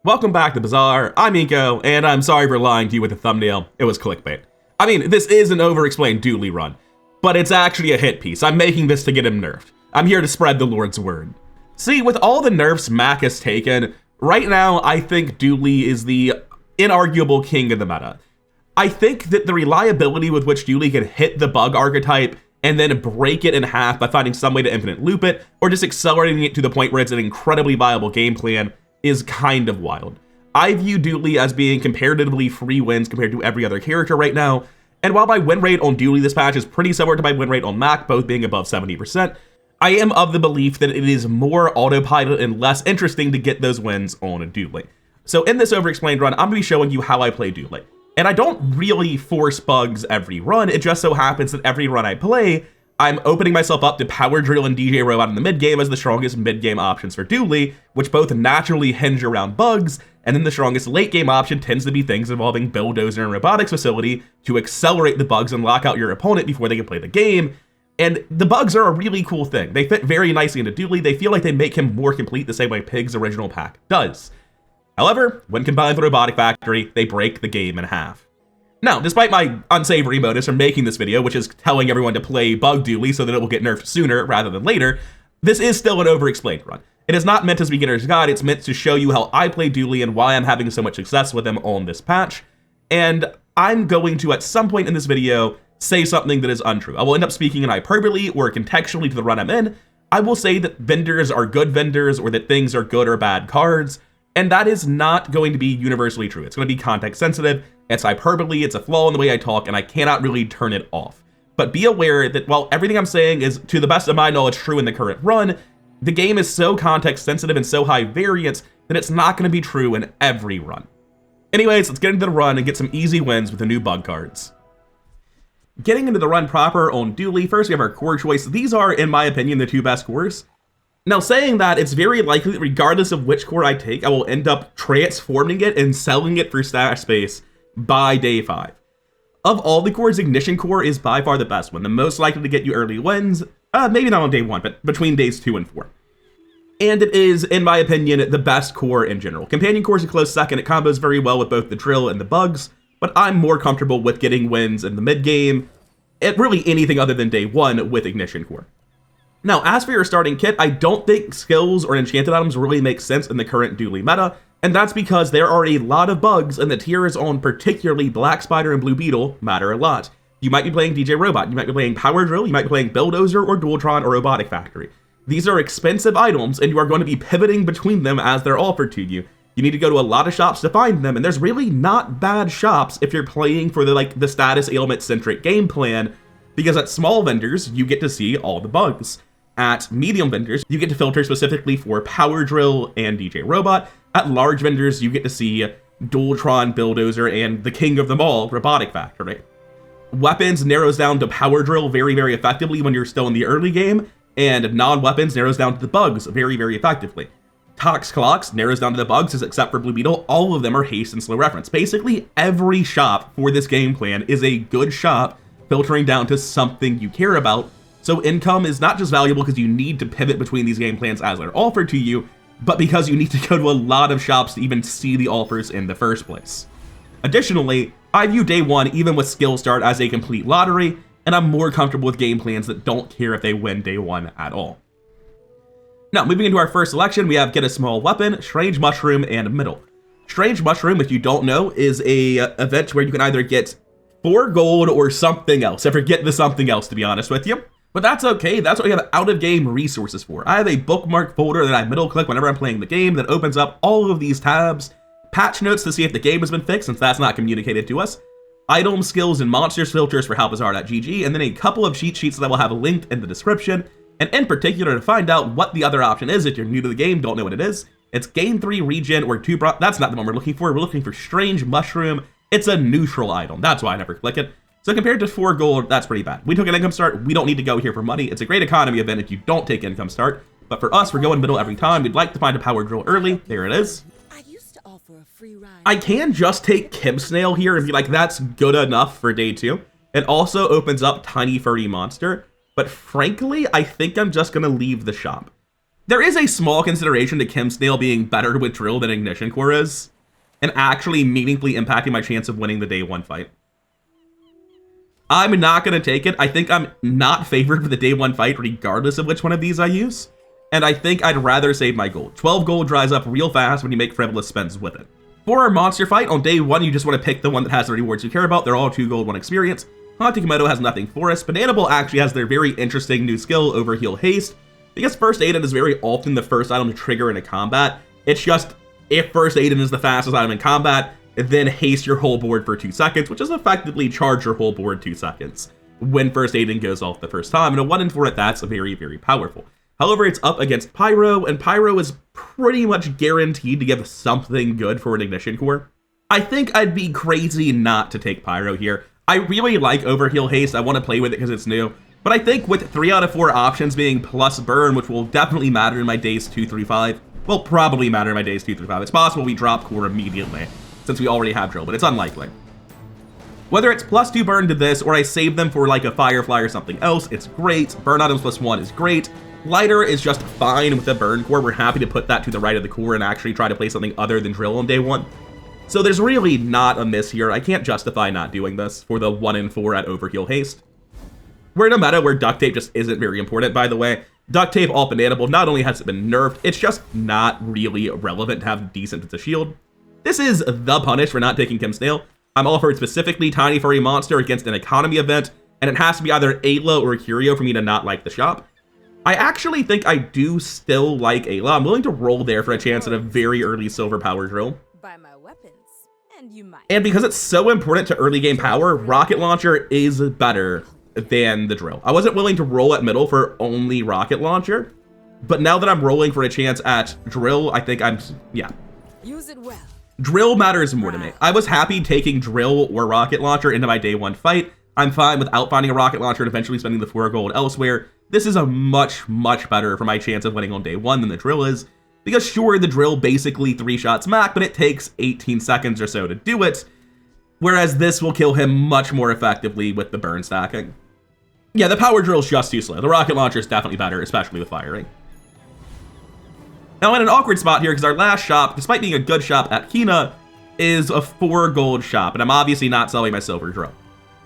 Welcome back to Bazaar. I'm Iko, and I'm sorry for lying to you with the thumbnail. It was clickbait. I mean, this is an Overexplained Dooley run, but it's actually a hit piece. I'm making this to get him nerfed. I'm here to spread the Lord's word. See, with all the nerfs Mac has taken, right now I think Dooley is the inarguable king of the meta. I think that the reliability with which Dooley can hit the bug archetype and then break it in half by finding some way to infinite loop it, or just accelerating it to the point where it's an incredibly viable game plan, is kind of wild. I view Dooley as being comparatively free wins compared to every other character right now, and while my win rate on Dooley this patch is pretty similar to my win rate on Mac, both being above 70%, I am of the belief that it is more autopilot and less interesting to get those wins on a Dooley. So in this Overexplained run, I'm going to be showing you how I play Dooley. And I don't really force bugs every run, it just so happens that every run I play, I'm opening myself up to Power Drill and DJ Robot in the mid-game as the strongest mid-game options for Dooley, which both naturally hinge around bugs, and then the strongest late-game option tends to be things involving Bulldozer and Robotics Facility to accelerate the bugs and lock out your opponent before they can play the game. And the bugs are a really cool thing. They fit very nicely into Dooley. They feel like they make him more complete the same way Pig's original pack does. However, when combined with Robotic Factory, they break the game in half. Now, despite my unsavory motives for making this video, which is telling everyone to play Bug Dooley so that it will get nerfed sooner rather than later, this is still an Overexplained run. It is not meant as a beginner's guide, it's meant to show you how I play Dooley and why I'm having so much success with him on this patch. And I'm going to, at some point in this video, say something that is untrue. I will end up speaking in hyperbole or contextually to the run I'm in. I will say that vendors are good vendors or that things are good or bad cards, and that is not going to be universally true. It's going to be context sensitive, it's hyperbole, it's a flaw in the way I talk, and I cannot really turn it off. But be aware that while everything I'm saying is, to the best of my knowledge, true in the current run, the game is so context sensitive and so high variance that it's not going to be true in every run. Anyways, let's get into the run and get some easy wins with the new bug cards. Getting into the run proper on Dooley, first we have our core choice. These are, in my opinion, the two best cores. Now, saying that, it's very likely that regardless of which core I take, I will end up transforming it and selling it for stash space by day 5. Of all the cores, Ignition Core is by far the best one, the most likely to get you early wins, maybe not on day 1, but between days 2 and 4. And it is, in my opinion, the best core in general. Companion Core is a close second, it combos very well with both the drill and the bugs, but I'm more comfortable with getting wins in the mid-game, at really anything other than day 1 with Ignition Core. Now, as for your starting kit, I don't think skills or enchanted items really make sense in the current Dooley meta, and that's because there are a lot of bugs, and the tiers on particularly Black Spider and Blue Beetle matter a lot. You might be playing DJ Robot, you might be playing Power Drill, you might be playing Bulldozer or Dualtron or Robotic Factory. These are expensive items, and you are going to be pivoting between them as they're offered to you. You need to go to a lot of shops to find them, and there's really not bad shops if you're playing for the status ailment-centric game plan, because at small vendors, you get to see all the bugs. At medium vendors, you get to filter specifically for Power Drill and DJ Robot. At large vendors, you get to see Dualtron, Bulldozer, and the king of them all, Robotic Factory. Weapons narrows down to Power Drill very, very effectively when you're still in the early game, and non-weapons narrows down to the bugs very, very effectively. Tox Clocks narrows down to the bugs, except for Blue Beetle. All of them are haste and slow reference. Basically, every shop for this game plan is a good shop filtering down to something you care about. So income is not just valuable because you need to pivot between these game plans as they're offered to you, but because you need to go to a lot of shops to even see the offers in the first place. Additionally, I view day 1, even with skill start, as a complete lottery, and I'm more comfortable with game plans that don't care if they win day 1 at all. Now, moving into our first selection, we have Get a Small Weapon, Strange Mushroom, and Middle. Strange Mushroom, if you don't know, is a event where you can either get 4 gold or something else. I forget the something else, to be honest with you. But that's okay, that's what we have out-of-game resources for. I have a bookmark folder that I middle-click whenever I'm playing the game that opens up all of these tabs, patch notes to see if the game has been fixed, since that's not communicated to us, item, skills, and monsters filters for howbazaar.gg, and then a couple of cheat sheets that I will have linked in the description, and in particular, to find out what the other option is if you're new to the game, don't know what it is, it's Gain 3 Regen or 2 that's not the one we're looking for Strange Mushroom. It's a neutral item, that's why I never click it. So compared to 4 gold, that's pretty bad. We took an income start, we don't need to go here for money. It's a great economy event if you don't take income start, but for us, we're going middle every time. We'd like to find a Power Drill early. There it is. I used to offer a free ride. I can just take Kim Snail here and be like, that's good enough for day 2. It also opens up Tiny Furry Monster, but frankly, I think I'm just gonna leave the shop. There is a small consideration to Kimsdale being better with drill than Ignition Core is, and actually meaningfully impacting my chance of winning the day 1 fight. I'm not going to take it. I think I'm not favored for the day 1 fight regardless of which one of these I use, and I think I'd rather save my gold. 12 gold dries up real fast when you make frivolous spends with it. For our monster fight, on day 1 you just want to pick the one that has the rewards you care about. They're all 2 gold, 1 experience. Haunting Komodo has nothing for us. Bananable actually has their very interesting new skill, Overheal Haste, because First Aiden is very often the first item to trigger in a combat. It's just, if First Aiden is the fastest item in combat, then haste your whole board for 2 seconds, which is effectively charge your whole board 2 seconds when First Aiden goes off the first time. And a 1 in 4 at that's very, very powerful. However, it's up against Pyro, and Pyro is pretty much guaranteed to give something good for an Ignition Core. I think I'd be crazy not to take Pyro here. I really like Overheal Haste. I want to play with it because it's new. But I think with 3 out of 4 options being plus burn, which will definitely matter in my days 2 through 5, well, probably matter in my days 2 through 5. It's possible we drop core immediately, since we already have drill, but it's unlikely. Whether it's plus 2 burn to this, or I save them for like a Firefly or something else, it's great. Burn items plus 1 is great. Lighter is just fine with the burn core. We're happy to put that to the right of the core and actually try to play something other than drill on day 1. So there's really not a miss here. I can't justify not doing this for the 1 in 4 at Overheal Haste. We're in a meta where duct tape just isn't very important, by the way. Duct tape all bananable. Not only has it been nerfed, it's just not really relevant to have decent bits of shield. This is the punish for not taking Kimsdale. I'm offered specifically Tiny Furry Monster against an economy event, and it has to be either Ayla or Curio for me to not like the shop. I actually think I do still like Ayla. I'm willing to roll there for a chance at a very early silver power drill. Buy my weapons, and you might. And because it's so important to early game power, Rocket Launcher is better than the drill. I wasn't willing to roll at middle for only Rocket Launcher, but now that I'm rolling for a chance at drill, I think yeah. Use it well. Drill matters more to me. I was happy taking drill or Rocket Launcher into my day 1 fight. I'm fine without finding a Rocket Launcher and eventually spending the 4 gold elsewhere. This is a much, much better for my chance of winning on day 1 than the drill is, because sure, the drill basically 3 shots Mac, but it takes 18 seconds or so to do it, whereas this will kill him much more effectively with the burn stacking. Yeah, the power drill's just too slow. The Rocket Launcher is definitely better, especially with firing. Now, I'm in an awkward spot here because our last shop, despite being a good shop at Kina, is a 4 gold shop, and I'm obviously not selling my silver drill.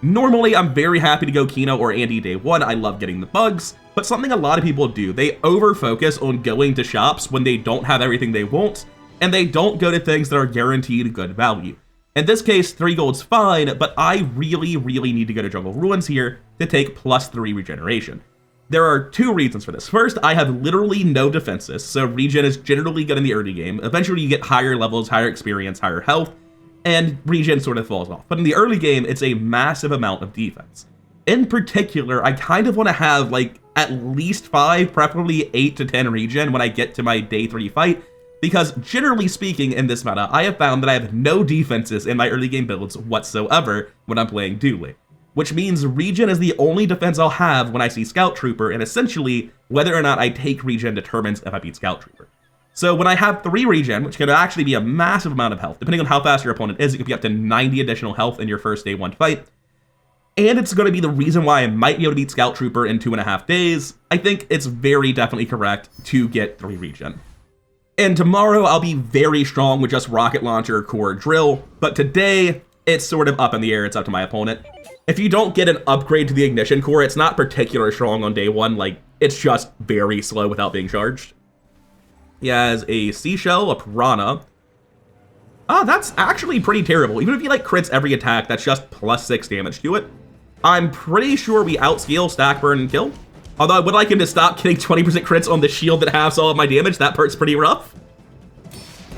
Normally, I'm very happy to go Kina or Andy day 1. I love getting the bugs, but something a lot of people do, they over-focus on going to shops when they don't have everything they want, and they don't go to things that are guaranteed good value. In this case, 3 gold's fine, but I really, really need to go to Jungle Ruins here to take plus 3 regeneration. There are 2 reasons for this. First, I have literally no defenses, so regen is generally good in the early game. Eventually, you get higher levels, higher experience, higher health, and regen sort of falls off. But in the early game, it's a massive amount of defense. In particular, I kind of want to have like at least 5, preferably 8 to 10 regen when I get to my day 3 fight, because generally speaking in this meta, I have found that I have no defenses in my early game builds whatsoever when I'm playing Dooley, which means regen is the only defense I'll have when I see Scout Trooper, and essentially whether or not I take regen determines if I beat Scout Trooper. So when I have 3 regen, which can actually be a massive amount of health, depending on how fast your opponent is, it could be up to 90 additional health in your first day 1 fight, and it's going to be the reason why I might be able to beat Scout Trooper in 2.5 days, I think it's very definitely correct to get 3 regen. And tomorrow I'll be very strong with just Rocket Launcher, Core, Drill, but today it's sort of up in the air. It's up to my opponent. If you don't get an upgrade to the Ignition Core, it's not particularly strong on day 1, like it's just very slow without being charged. He has a Seashell, a Piranha. Ah, that's actually pretty terrible. Even if he like crits every attack, that's just plus 6 damage to it. I'm pretty sure we outscale stack, burn, and kill. Although I would like him to stop getting 20% crits on the shield that halves all of my damage. That part's pretty rough.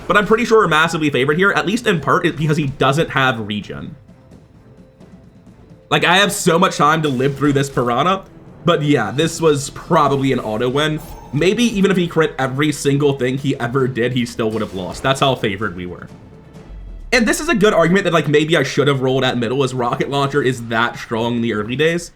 But I'm pretty sure we're massively favored here, at least in part because he doesn't have regen. Like, I have so much time to live through this Piranha. But yeah, this was probably an auto win. Maybe even if he crit every single thing he ever did, he still would have lost. That's how favored we were. And this is a good argument that like maybe I should have rolled at middle, as Rocket Launcher is that strong in the early days.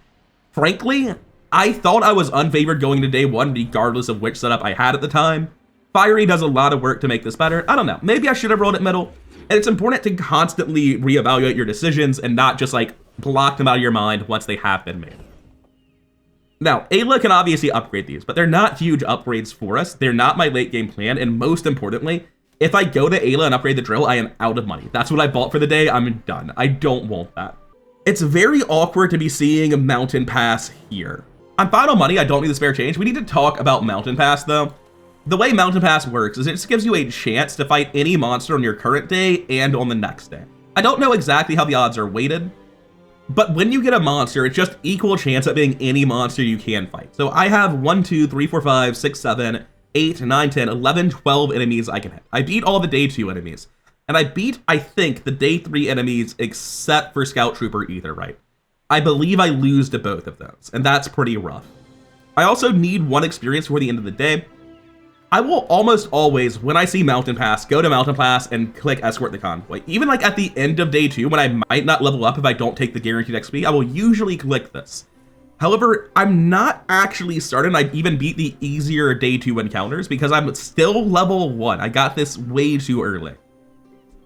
Frankly, I thought I was unfavored going to day 1 regardless of which setup I had at the time. Fiery does a lot of work to make this better. I don't know, maybe I should have rolled at middle. And it's important to constantly reevaluate your decisions and not just like block them out of your mind once they have been made. Now, Ayla can obviously upgrade these, but they're not huge upgrades for us. They're not my late game plan, and most importantly, if I go to Ayla and upgrade the drill, I am out of money. That's what I bought for the day. I'm done. I don't want that. It's very awkward to be seeing a Mountain Pass here. I'm fine on money. I don't need the spare change. We need to talk about Mountain Pass, though. The way Mountain Pass works is it just gives you a chance to fight any monster on your current day and on the next day. I don't know exactly how the odds are weighted, but when you get a monster, it's just equal chance at being any monster you can fight. So I have 1, 2, 3, 4, 5, 6, 7, 8, 9, 10, 11, 12 enemies I can hit. I beat all the day 2 enemies. And I beat, I think, the day 3 enemies except for Scout Trooper Ether Right. I believe I lose to both of those, and that's pretty rough. I also need 1 experience before the end of the day. I will almost always, when I see Mountain Pass, go to Mountain Pass and click Escort the Convoy. Even like at the end of day 2, when I might not level up if I don't take the guaranteed XP, I will usually click this. However, I'm not actually certain I even beat the easier day 2 encounters because I'm still level 1. I got this way too early.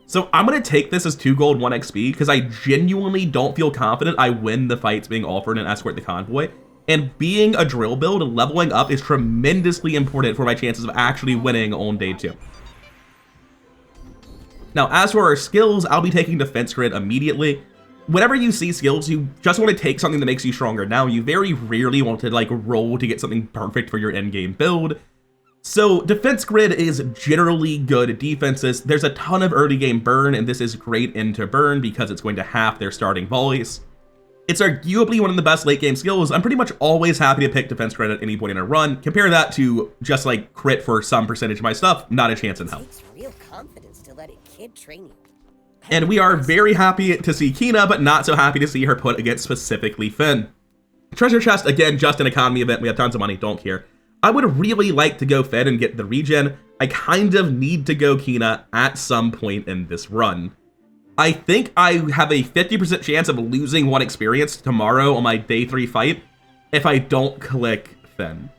So I'm going to take this as 2 gold, 1 XP because I genuinely don't feel confident I win the fights being offered in Escort the Convoy. And being a drill build, leveling up is tremendously important for my chances of actually winning on day 2. Now, as for our skills, I'll be taking Defense Grid immediately. Whenever you see skills, you just want to take something that makes you stronger. Now, you very rarely want to like roll to get something perfect for your endgame build. So Defense Grid is generally good at defenses. There's a ton of early game burn, and this is great into burn because it's going to half their starting volleys. It's arguably one of the best late game skills. I'm pretty much always happy to pick Defense Grid at any point in a run. Compare that to just like crit for some percentage of my stuff, not a chance in hell. It takes real confidence to let a kid train you. And we are very happy to see Kina, but not so happy to see her put against specifically Finn. Treasure chest, again, just an economy event. We have tons of money, don't care. I would really like to go Finn and get the regen. I kind of need to go Kina at some point in this run. I think I have a 50% chance of losing 1 experience tomorrow on my day 3 fight if I don't click Finn.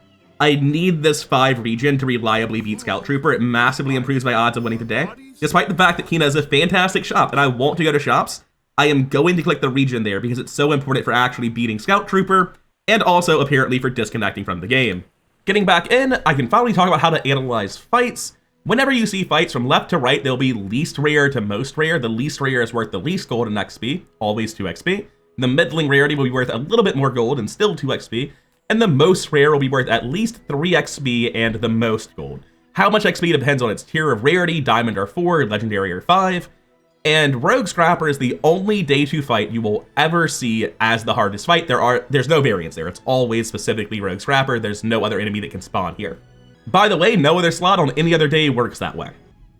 I need this 5 regen to reliably beat Scout Trooper. It massively improves my odds of winning today. Despite the fact that Kina is a fantastic shop and I want to go to shops, I am going to click the regen there because it's so important for actually beating Scout Trooper and also apparently for disconnecting from the game. Getting back in, I can finally talk about how to analyze fights. Whenever you see fights from left to right, they'll be least rare to most rare. The least rare is worth the least gold and XP, always 2 XP. The middling rarity will be worth a little bit more gold and still 2 XP. And the most rare will be worth at least 3 XP and the most gold. How much XP depends on its tier of rarity, Diamond or 4, Legendary or 5. And Rogue Scrapper is the only day 2 fight you will ever see as the hardest fight. There's no variance there. It's always specifically Rogue Scrapper. There's no other enemy that can spawn here. By the way, no other slot on any other day works that way.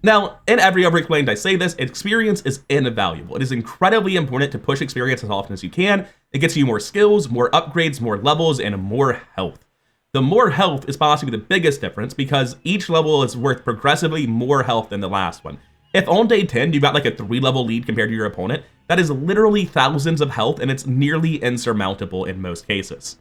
Now, in every Overexplained I say this, experience is invaluable. It is incredibly important to push experience as often as you can. It gets you more skills, more upgrades, more levels, and more health. The more health is possibly the biggest difference because each level is worth progressively more health than the last one. If on day 10 you got like a 3-level lead compared to your opponent, that is literally thousands of health and it's nearly insurmountable in most cases.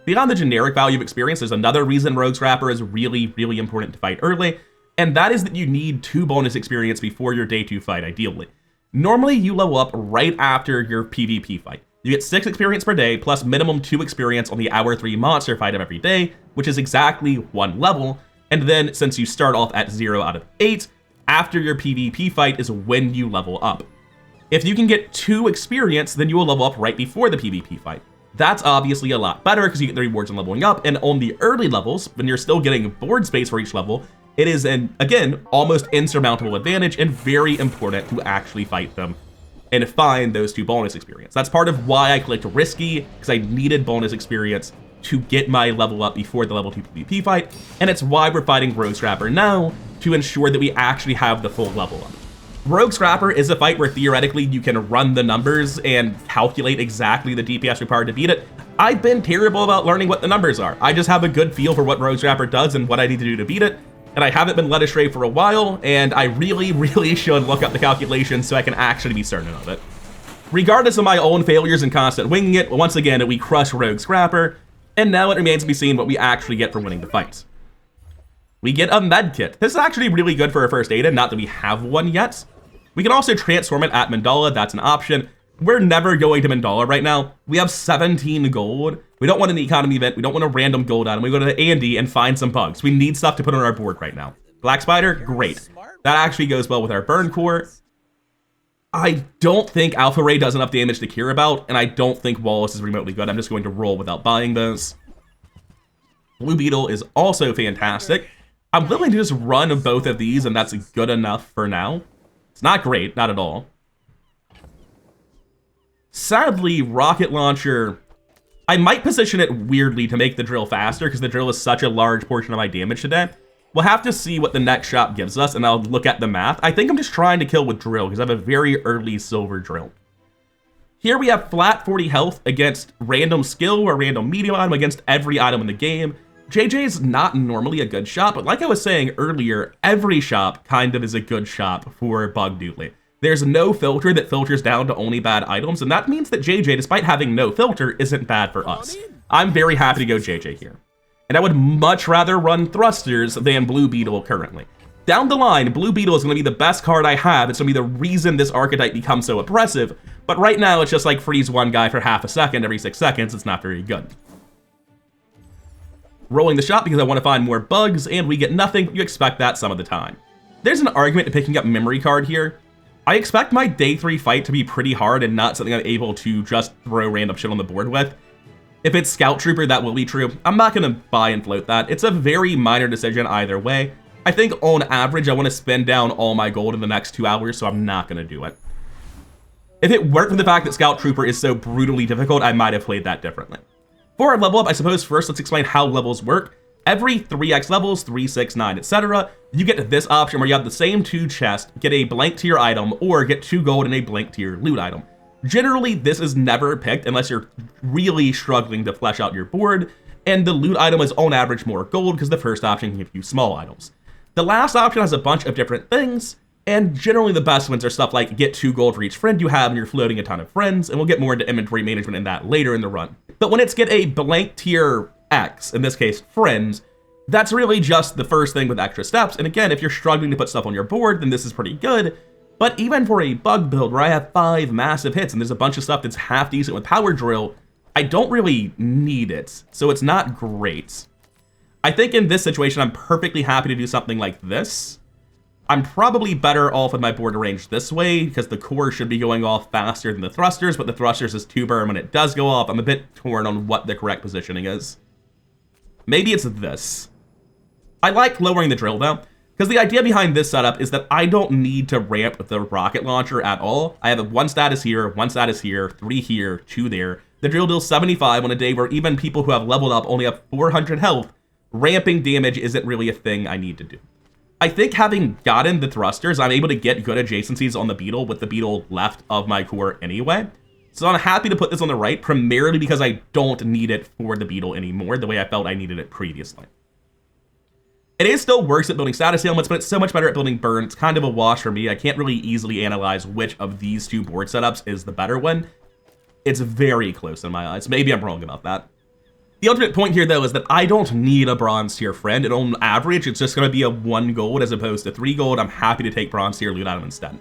Beyond the generic value of experience, there's another reason Rogue Scrapper is really, really important to fight early, and that is that you need 2 bonus experience before your day 2 fight, ideally. Normally, you level up right after your PvP fight. You get 6 experience per day, plus minimum 2 experience on the hour 3 monster fight of every day, which is exactly 1 level, and then since you start off at 0 out of 8, after your PvP fight is when you level up. If you can get 2 experience, then you will level up right before the PvP fight. That's obviously a lot better because you get the rewards on leveling up, and on the early levels, when you're still getting board space for each level, it is an, again, almost insurmountable advantage and very important to actually fight them and find those 2 bonus experience. That's part of why I clicked Risky, because I needed bonus experience to get my level up before the level 2 PvP fight, and it's why we're fighting Rogue Scrapper now to ensure that we actually have the full level up. Rogue Scrapper is a fight where theoretically you can run the numbers and calculate exactly the DPS required to beat it. I've been terrible about learning what the numbers are. I just have a good feel for what Rogue Scrapper does and what I need to do to beat it, and I haven't been led astray for a while, and I really, really should look up the calculations so I can actually be certain of it. Regardless of my own failures and constant winging it, once again, we crush Rogue Scrapper, and now it remains to be seen what we actually get for winning the fight. We get a med kit. This is actually really good for a first aid, and not that we have one yet. We can also transform it at Mandala, that's an option. We're never going to Mandala right now. We have 17 gold. We don't want an economy event. We don't want a random gold item. We go to Andy and find some bugs. We need stuff to put on our board right now. Black Spider, great. That actually goes well with our burn core. I don't think Alpha Ray does enough damage to care about, and I don't think Wallace is remotely good. I'm just going to roll without buying those. Blue Beetle is also fantastic. I'm willing to just run both of these, and that's good enough for now. It's not great, not at all. Sadly, Rocket Launcher, I might position it weirdly to make the drill faster because the drill is such a large portion of my damage today. We'll have to see what the next shop gives us, and I'll look at the math. I think I'm just trying to kill with drill because I have a very early silver drill. Here we have flat 40 health against random skill or random medium item against every item in the game. JJ is not normally a good shop, but like I was saying earlier, every shop kind of is a good shop for Bug Dooley. There's no filter that filters down to only bad items, and that means that JJ, despite having no filter, isn't bad for us. I'm very happy to go JJ here. And I would much rather run Thrusters than Blue Beetle currently. Down the line, Blue Beetle is going to be the best card I have. It's going to be the reason this archetype becomes so oppressive, but right now it's just like freeze one guy for half a second every 6 seconds. It's not very good. Rolling the shop because I want to find more bugs, and we get nothing, but you expect that some of the time. There's an argument to picking up Memory Card here. I expect my day 3 fight to be pretty hard and not something I'm able to just throw random shit on the board with. If it's Scout Trooper, that will be true. I'm not going to buy and float that. It's a very minor decision either way. I think on average, I want to spend down all my gold in the next 2 hours, so I'm not going to do it. If it weren't for the fact that Scout Trooper is so brutally difficult, I might have played that differently. For our level up, I suppose first let's explain how levels work. Every 3x levels, 3, 6, 9, etc., you get this option where you have the same 2 chests, get a blank tier item, or get 2 gold and a blank tier loot item. Generally, this is never picked unless you're really struggling to flesh out your board, and the loot item is on average more gold because the first option can give you small items. The last option has a bunch of different things, and generally the best ones are stuff like get 2 gold for each friend you have and you're floating a ton of friends, and we'll get more into inventory management in that later in the run. But when it's get a blank tier X, in this case friends, that's really just the first thing with extra steps, and again, if you're struggling to put stuff on your board, then this is pretty good. But even for a bug build where I have 5 massive hits and there's a bunch of stuff that's half decent with Power Drill, I don't really need it, so it's not great. I think in this situation, I'm perfectly happy to do something like this. I'm probably better off with my board arranged this way because the core should be going off faster than the thrusters, but the thrusters is 2 burn when it does go off. I'm a bit torn on what the correct positioning is. Maybe it's this. I like lowering the drill though, because the idea behind this setup is that I don't need to ramp the rocket launcher at all. I have 1 status here, 1 status here, 3 here, 2 there. The drill deals 75 on a day where even people who have leveled up only have 400 health. Ramping damage isn't really a thing I need to do. I think having gotten the thrusters, I'm able to get good adjacencies on the Beetle with the Beetle left of my core anyway. So I'm happy to put this on the right, primarily because I don't need it for the Beetle anymore, the way I felt I needed it previously. It is still works at building status ailments, but it's so much better at building burn. It's kind of a wash for me. I can't really easily analyze which of these 2 board setups is the better one. It's very close in my eyes. Maybe I'm wrong about that. The ultimate point here, though, is that I don't need a bronze tier friend, and on average, it's just going to be a 1 gold as opposed to 3 gold. I'm happy to take bronze tier loot item instead.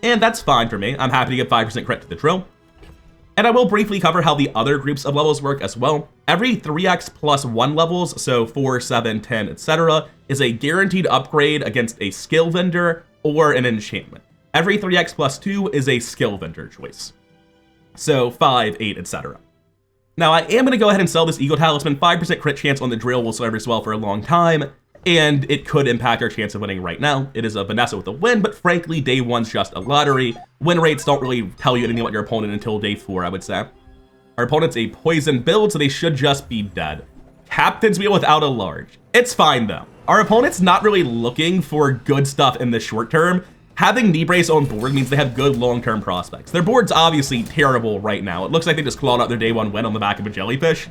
And that's fine for me. I'm happy to give 5% credit to the drill. And I will briefly cover how the other groups of levels work as well. Every 3x plus 1 levels, so 4, 7, 10, etc., is a guaranteed upgrade against a skill vendor or an enchantment. Every 3x plus 2 is a skill vendor choice. So 5, 8, etc. Now, I am going to go ahead and sell this Eagle Talisman. 5% crit chance on the drill will serve us well for a long time, and it could impact our chance of winning right now. It is a Vanessa with a win, but frankly, day 1's just a lottery. Win rates don't really tell you anything about your opponent until day 4, I would say. Our opponent's a poison build, so they should just be dead. Captain's Wheel without a large. It's fine, though. Our opponent's not really looking for good stuff in the short term. Having Knee Brace on board means they have good long-term prospects. Their board's obviously terrible right now. It looks like they just clawed out their day 1 win on the back of a jellyfish.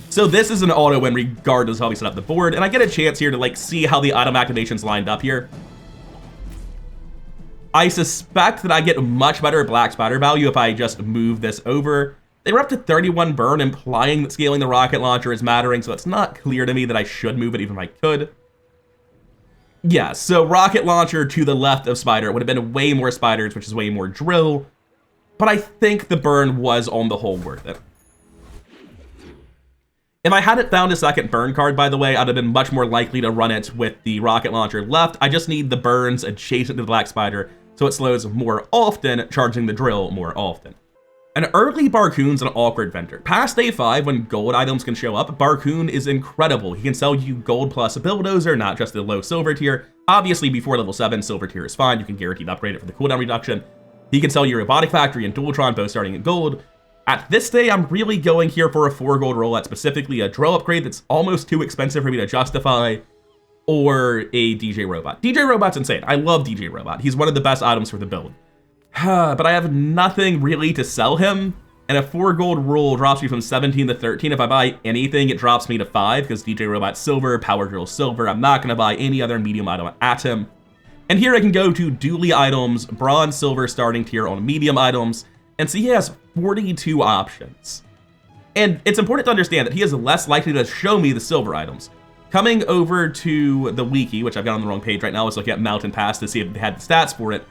So this is an auto win regardless of how we set up the board, and I get a chance here to like see how the item activations lined up here. I suspect that I get much better Black Spider value if I just move this over. They were up to 31 burn, implying that scaling the rocket launcher is mattering, so it's not clear to me that I should move it even if I could. Yeah, so rocket launcher to the left of spider would have been way more spiders, which is way more drill. but I think the burn was on the whole worth it. If I hadn't found a second burn card, by the way, I'd have been much more likely to run it with the rocket launcher left. I just need the burns adjacent to the Black Spider, so it slows more often, charging the drill more often. An early Barcoon's an awkward vendor. Past day 5, when gold items can show up, Barcoon is incredible. He can sell you gold plus a bulldozer, not just the low silver tier. Obviously, before level 7, silver tier is fine. You can guaranteed upgrade it for the cooldown reduction. He can sell you Robotic Factory and Dualtron, both starting at gold. At this day, I'm really going here for a 4 gold roll at specifically a drill upgrade that's almost too expensive for me to justify, or a DJ Robot. DJ Robot's insane. I love DJ Robot. He's one of the best items for the build. But I have nothing really to sell him, and a 4 gold roll drops me from 17 to 13. If I buy anything, it drops me to 5, because DJ Robot's silver, Power Drill silver. I'm not going to buy any other medium item at him. And here I can go to Dooley items, bronze, silver, starting tier on medium items, and see he has 42 options. And it's important to understand that he is less likely to show me the silver items. Coming over to the wiki, which I've got on the wrong page right now, is looking at Mountain Pass to see if they had the stats for it.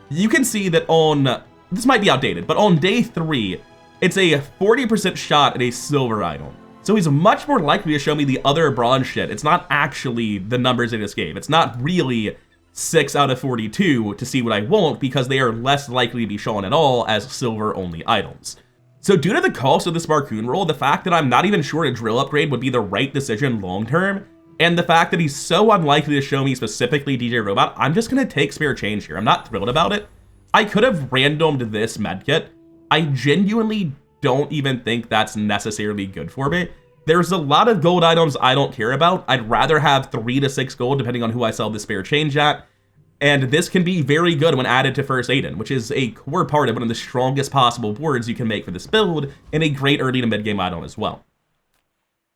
You can see that on, this might be outdated, but on day 3, it's a 40% shot at a silver item. So he's much more likely to show me the other bronze shit. It's not actually the numbers they just gave. It's not really 6 out of 42 to see what I want, because they are less likely to be shown at all as silver only items. So due to the cost of this Barcoon roll, the fact that I'm not even sure a drill upgrade would be the right decision long term, and the fact that he's so unlikely to show me specifically DJ Robot, I'm just gonna take spare change here. I'm not thrilled about it. I could have randomed this medkit. I genuinely don't even think that's necessarily good for me. There's a lot of gold items I don't care about. I'd rather have 3 to 6 gold depending on who I sell the spare change at. And this can be very good when added to First Aiden, which is a core part of one of the strongest possible boards you can make for this build, and a great early to mid game item as well.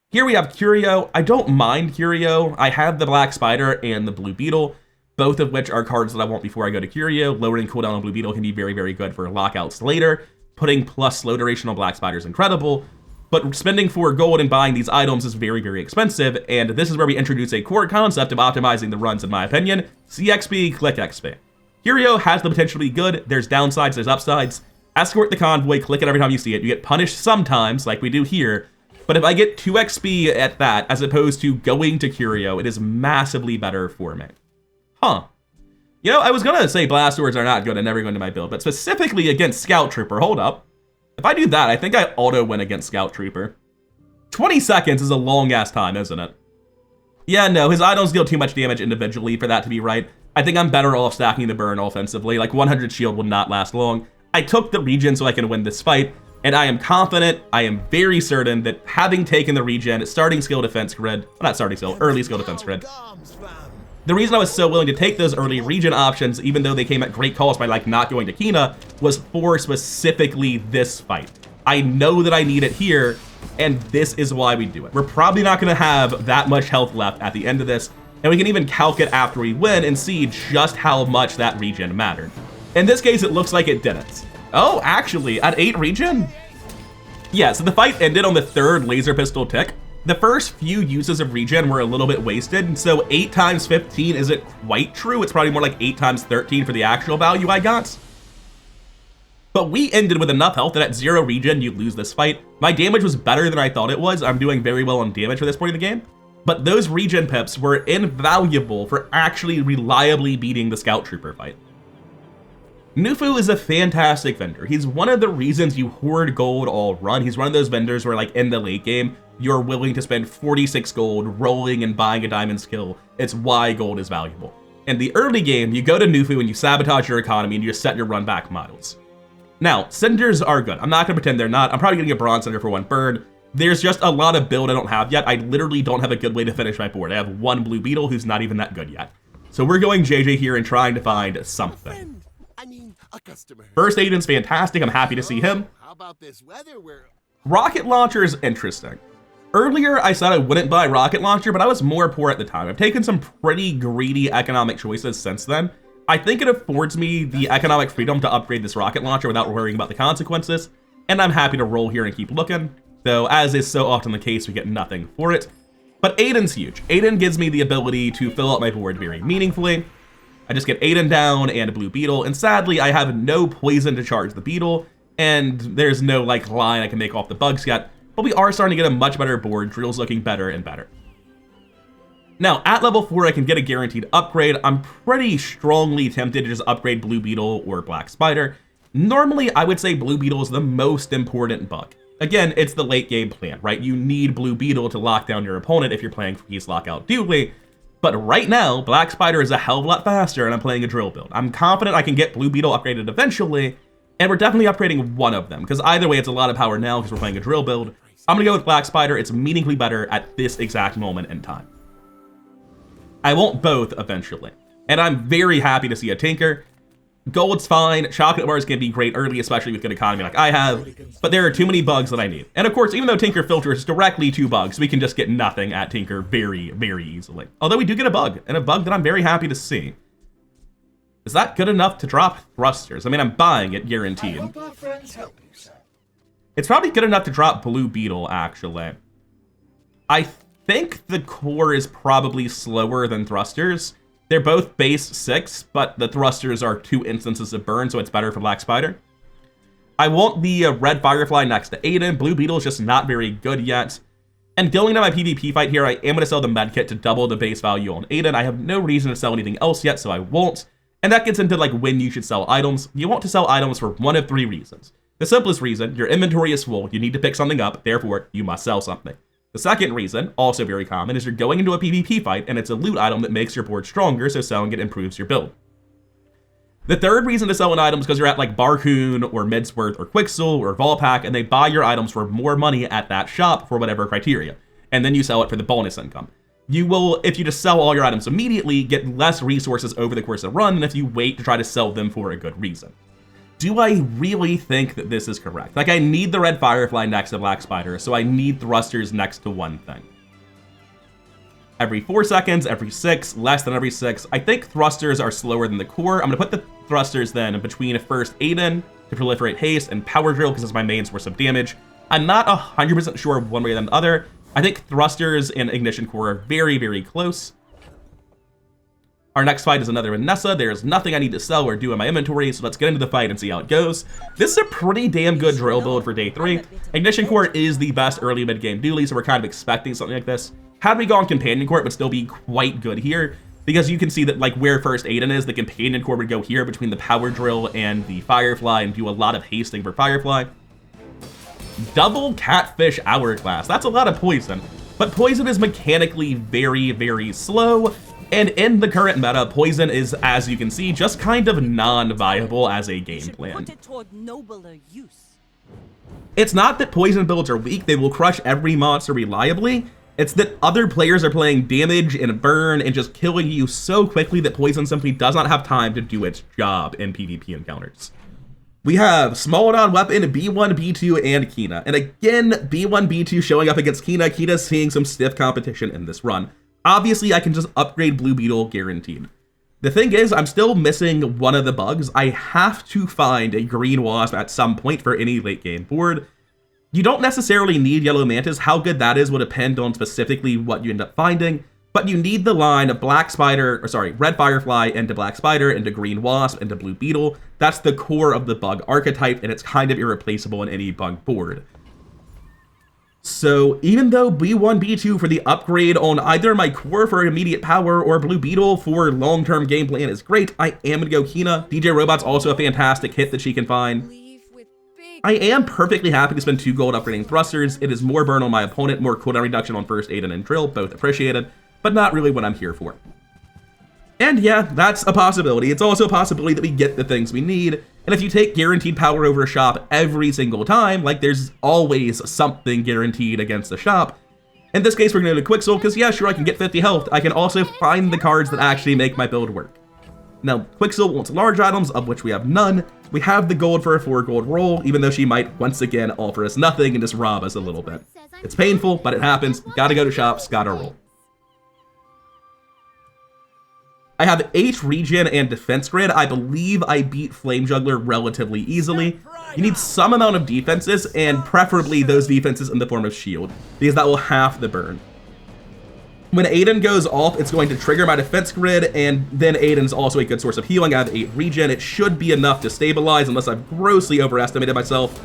Here we have Curio. I don't mind Curio. I have the Black Spider and the Blue Beetle, both of which are cards that I want before I go to Curio. Lowering cooldown on Blue Beetle can be very, very good for lockouts later. Putting plus slow duration on Black Spider is incredible. But spending 4 gold and buying these items is very, very expensive, and this is where we introduce a core concept of optimizing the runs, in my opinion. CXP, click XP. Curio has the potential to be good. There's downsides, there's upsides. Escort the convoy, click it every time you see it. You get punished sometimes, like we do here, but if I get 2 XP at that, as opposed to going to Curio, it is massively better for me. Huh. You know, I was gonna say Blast Swords are not good and never go into my build, but specifically against Scout Trooper, hold up. If I do that, I think I auto-win against Scout Trooper. 20 seconds is a long-ass time, isn't it? Yeah, no, his items deal too much damage individually for that to be right. I think I'm better off stacking the burn offensively. Like, 100 shield will not last long. I took the regen so I can win this fight, and I am confident, I am very certain that having taken the regen, starting skill defense grid, well, not starting skill, early skill defense grid, the reason I was so willing to take those early regen options, even though they came at great cost by like not going to Kina, was for specifically this fight. I know that I need it here, and this is why we do it. We're probably not gonna have that much health left at the end of this, and we can even calc it after we win and see just how much that regen mattered. In this case, it looks like it didn't. Oh, actually, at 8 regen? Yeah, so the fight ended on the 3rd laser pistol tick. The first few uses of regen were a little bit wasted, so 8 times 15 isn't quite true. It's probably more like 8 times 13 for the actual value I got. But we ended with enough health that at 0 regen, you lose this fight. My damage was better than I thought it was. I'm doing very well on damage for this point in the game. But those regen pips were invaluable for actually reliably beating the Scout Trooper fight. Nufu is a fantastic vendor. He's one of the reasons you hoard gold all run. He's one of those vendors where, like, in the late game, you're willing to spend 46 gold rolling and buying a diamond skill. It's why gold is valuable. In the early game, you go to Nufu and you sabotage your economy and you just set your run back models. Now, cinders are good. I'm not gonna pretend they're not. I'm probably gonna get bronze cinder for 1 burn. There's just a lot of build I don't have yet. I literally don't have a good way to finish my board. I have 1 blue beetle who's not even that good yet. So we're going JJ here and trying to find something. A customer. First Aiden's fantastic. I'm happy to see him. How about this weather? Rocket launcher is interesting. Earlier, I said I wouldn't buy rocket launcher, but I was more poor at the time. I've taken some pretty greedy economic choices since then. I think it affords me the economic freedom to upgrade this rocket launcher without worrying about the consequences, and I'm happy to roll here and keep looking, though as is so often the case, we get nothing for it. But Aiden's huge. Aiden gives me the ability to fill up my board very meaningfully. I just get Aiden down and a blue beetle, and sadly, I have no poison to charge the beetle, and there's no like line I can make off the bugs yet, but we are starting to get a much better board. Drill's looking better and better. Now, at level 4, I can get a guaranteed upgrade. I'm pretty strongly tempted to just upgrade Blue Beetle or Black Spider. Normally, I would say Blue Beetle is the most important bug. Again, it's the late game plan, right? You need Blue Beetle to lock down your opponent if you're playing for He's Lockout Dooley. But right now, Black Spider is a hell of a lot faster and I'm playing a drill build. I'm confident I can get Blue Beetle upgraded eventually, and we're definitely upgrading one of them, because either way, it's a lot of power now because we're playing a drill build. I'm gonna go with Black Spider. It's meaningfully better at this exact moment in time. I want both eventually, and I'm very happy to see a Tinker. Gold's fine, chocolate bars can be great early, especially with good economy like I have, but there are too many bugs that I need. And of course, even though Tinker filters directly to bugs, we can just get nothing at Tinker very, very easily. Although we do get a bug, and a bug that I'm very happy to see. Is that good enough to drop thrusters? I mean, I'm buying it, guaranteed. It's probably good enough to drop Blue Beetle, actually. I think the core is probably slower than thrusters. They're both base 6, but the thrusters are 2 instances of burn, so it's better for Black Spider. I want the Red Firefly next to Aiden. Blue Beetle is just not very good yet. And going into my PvP fight here, I am going to sell the medkit to double the base value on Aiden. I have no reason to sell anything else yet, so I won't. And that gets into like when you should sell items. You want to sell items for one of 3 reasons. The simplest reason, your inventory is full, you need to pick something up, therefore you must sell something. The second reason, also very common, is you're going into a PvP fight and it's a loot item that makes your board stronger, so selling it improves your build. The third reason to sell an item is because you're at like Barcoon or Midsworth or Quixel or Volpack and they buy your items for more money at that shop for whatever criteria, and then you sell it for the bonus income. You will, if you just sell all your items immediately, get less resources over the course of the run than if you wait to try to sell them for a good reason. Do I really think that this is correct? Like, I need the Red Firefly next to Black Spider, so I need thrusters next to one thing. Every 4 seconds, every 6, less than every 6. I think thrusters are slower than the core. I'm gonna put the thrusters then between first Aiden to proliferate haste and power drill because it's my main source of damage. I'm not 100% sure one way or the other. I think thrusters and ignition core are very, very close. Our next fight is another Vanessa. There's nothing I need to sell or do in my inventory, so let's get into the fight and see how it goes. This is a pretty damn good drill build for day 3. Ignition core is the best early mid-game Dooley, so we're kind of expecting something like this. Had we gone Companion core, it would still be quite good here, because you can see that like where first Aiden is, the Companion core would go here between the Power Drill and the Firefly and do a lot of hasting for Firefly. Double Catfish Hourglass. That's a lot of poison, but poison is mechanically very, very slow. And in the current meta, poison is, as you can see, just kind of non-viable as a game plan. It's not that poison builds are weak, they will crush every monster reliably. It's that other players are playing damage and burn and just killing you so quickly that poison simply does not have time to do its job in PvP encounters. We have Smallodon Weapon, B1, B2, and Kina. And again, B1, B2 showing up against Kina. Kina's seeing some stiff competition in this run. Obviously, I can just upgrade Blue Beetle guaranteed. The thing is, I'm still missing one of the bugs. I have to find a Green Wasp at some point for any late game board. You don't necessarily need Yellow Mantis. How good that is will depend on specifically what you end up finding, but you need the line of Red Firefly into Black Spider, into Green Wasp, into Blue Beetle. That's the core of the bug archetype, and it's kind of irreplaceable in any bug board. So even though B1, B2 for the upgrade on either my core for immediate power or Blue Beetle for long-term game plan is great, I am gonna go Kina. DJ Robot's also a fantastic hit that she can find. I am perfectly happy to spend 2 gold upgrading thrusters. It is more burn on my opponent, more cooldown reduction on first Aiden and Drill, both appreciated, but not really what I'm here for. And yeah, that's a possibility. It's also a possibility that we get the things we need. And if you take guaranteed power over a shop every single time, like there's always something guaranteed against the shop. In this case, we're gonna go to Quixel, because yeah, sure, I can get 50 health. I can also find the cards that actually make my build work. Now, Quixel wants large items, of which we have none. We have the gold for a 4 gold roll, even though she might once again offer us nothing and just rob us a little bit. It's painful, but it happens. Gotta go to shops, gotta roll. I have 8 regen and defense grid. I believe I beat Flame Juggler relatively easily. You need some amount of defenses, and preferably those defenses in the form of shield, because that will half the burn. When Aiden goes off, it's going to trigger my defense grid, and then Aiden's also a good source of healing. I have 8 regen. It should be enough to stabilize, unless I've grossly overestimated myself.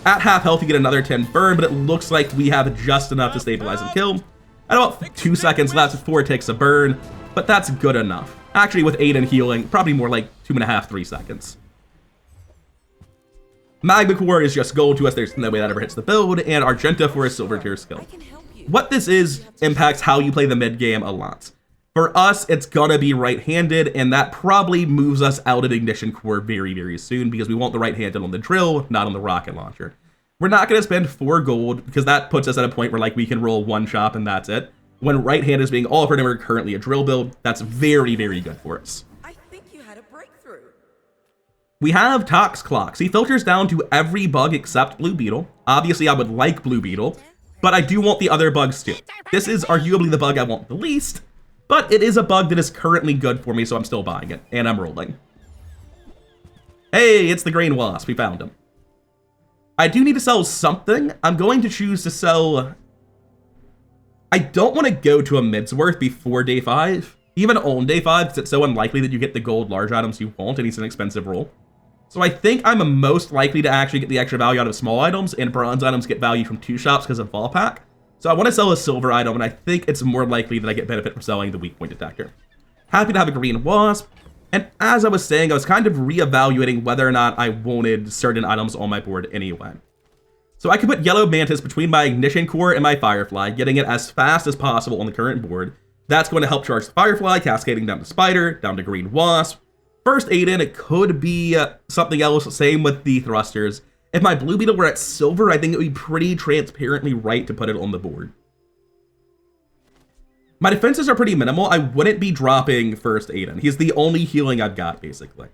At half health, you get another 10 burn, but it looks like we have just enough to stabilize and kill. At about 2 seconds left before it takes a burn, but that's good enough. Actually, with Aiden healing, probably more like 2.5, 3 seconds. Magma Core is just gold to us. There's no way that ever hits the build, and Argenta for a silver tier skill. What this is impacts how you play the mid game a lot. For us, it's gonna be right-handed, and that probably moves us out of Ignition Core very, very soon, because we want the right-handed on the drill, not on the rocket launcher. We're not gonna spend 4 gold, because that puts us at a point where like we can roll 1 shop and that's it. When right-hand is being offered and we're currently a drill build, that's very, very good for us. I think you had a breakthrough. We have Tox Clocks. He filters down to every bug except Blue Beetle. Obviously, I would like Blue Beetle, but I do want the other bugs too. This is arguably the bug I want the least, but it is a bug that is currently good for me, so I'm still buying it, and I'm rolling. Hey, it's the Green Wasp. We found him. I do need to sell something. I'm going to choose to sell... I don't want to go to a Midsworth before day 5, even on day 5, because it's so unlikely that you get the gold large items you want, and it's an expensive roll. So I think I'm most likely to actually get the extra value out of small items, and bronze items get value from 2 shops because of Vol Pack. So I want to sell a silver item, and I think it's more likely that I get benefit from selling the weak point detector. Happy to have a green wasp, and as I was saying, I was kind of reevaluating whether or not I wanted certain items on my board anyway. So I could put Yellow Mantis between my Ignition Core and my Firefly, getting it as fast as possible on the current board. That's going to help charge the Firefly, cascading down to Spider, down to Green Wasp. First Aiden, it could be something else, same with the thrusters. If my Blue Beetle were at silver, I think it would be pretty transparently right to put it on the board. My defenses are pretty minimal. I wouldn't be dropping first Aiden. He's the only healing I've got, basically.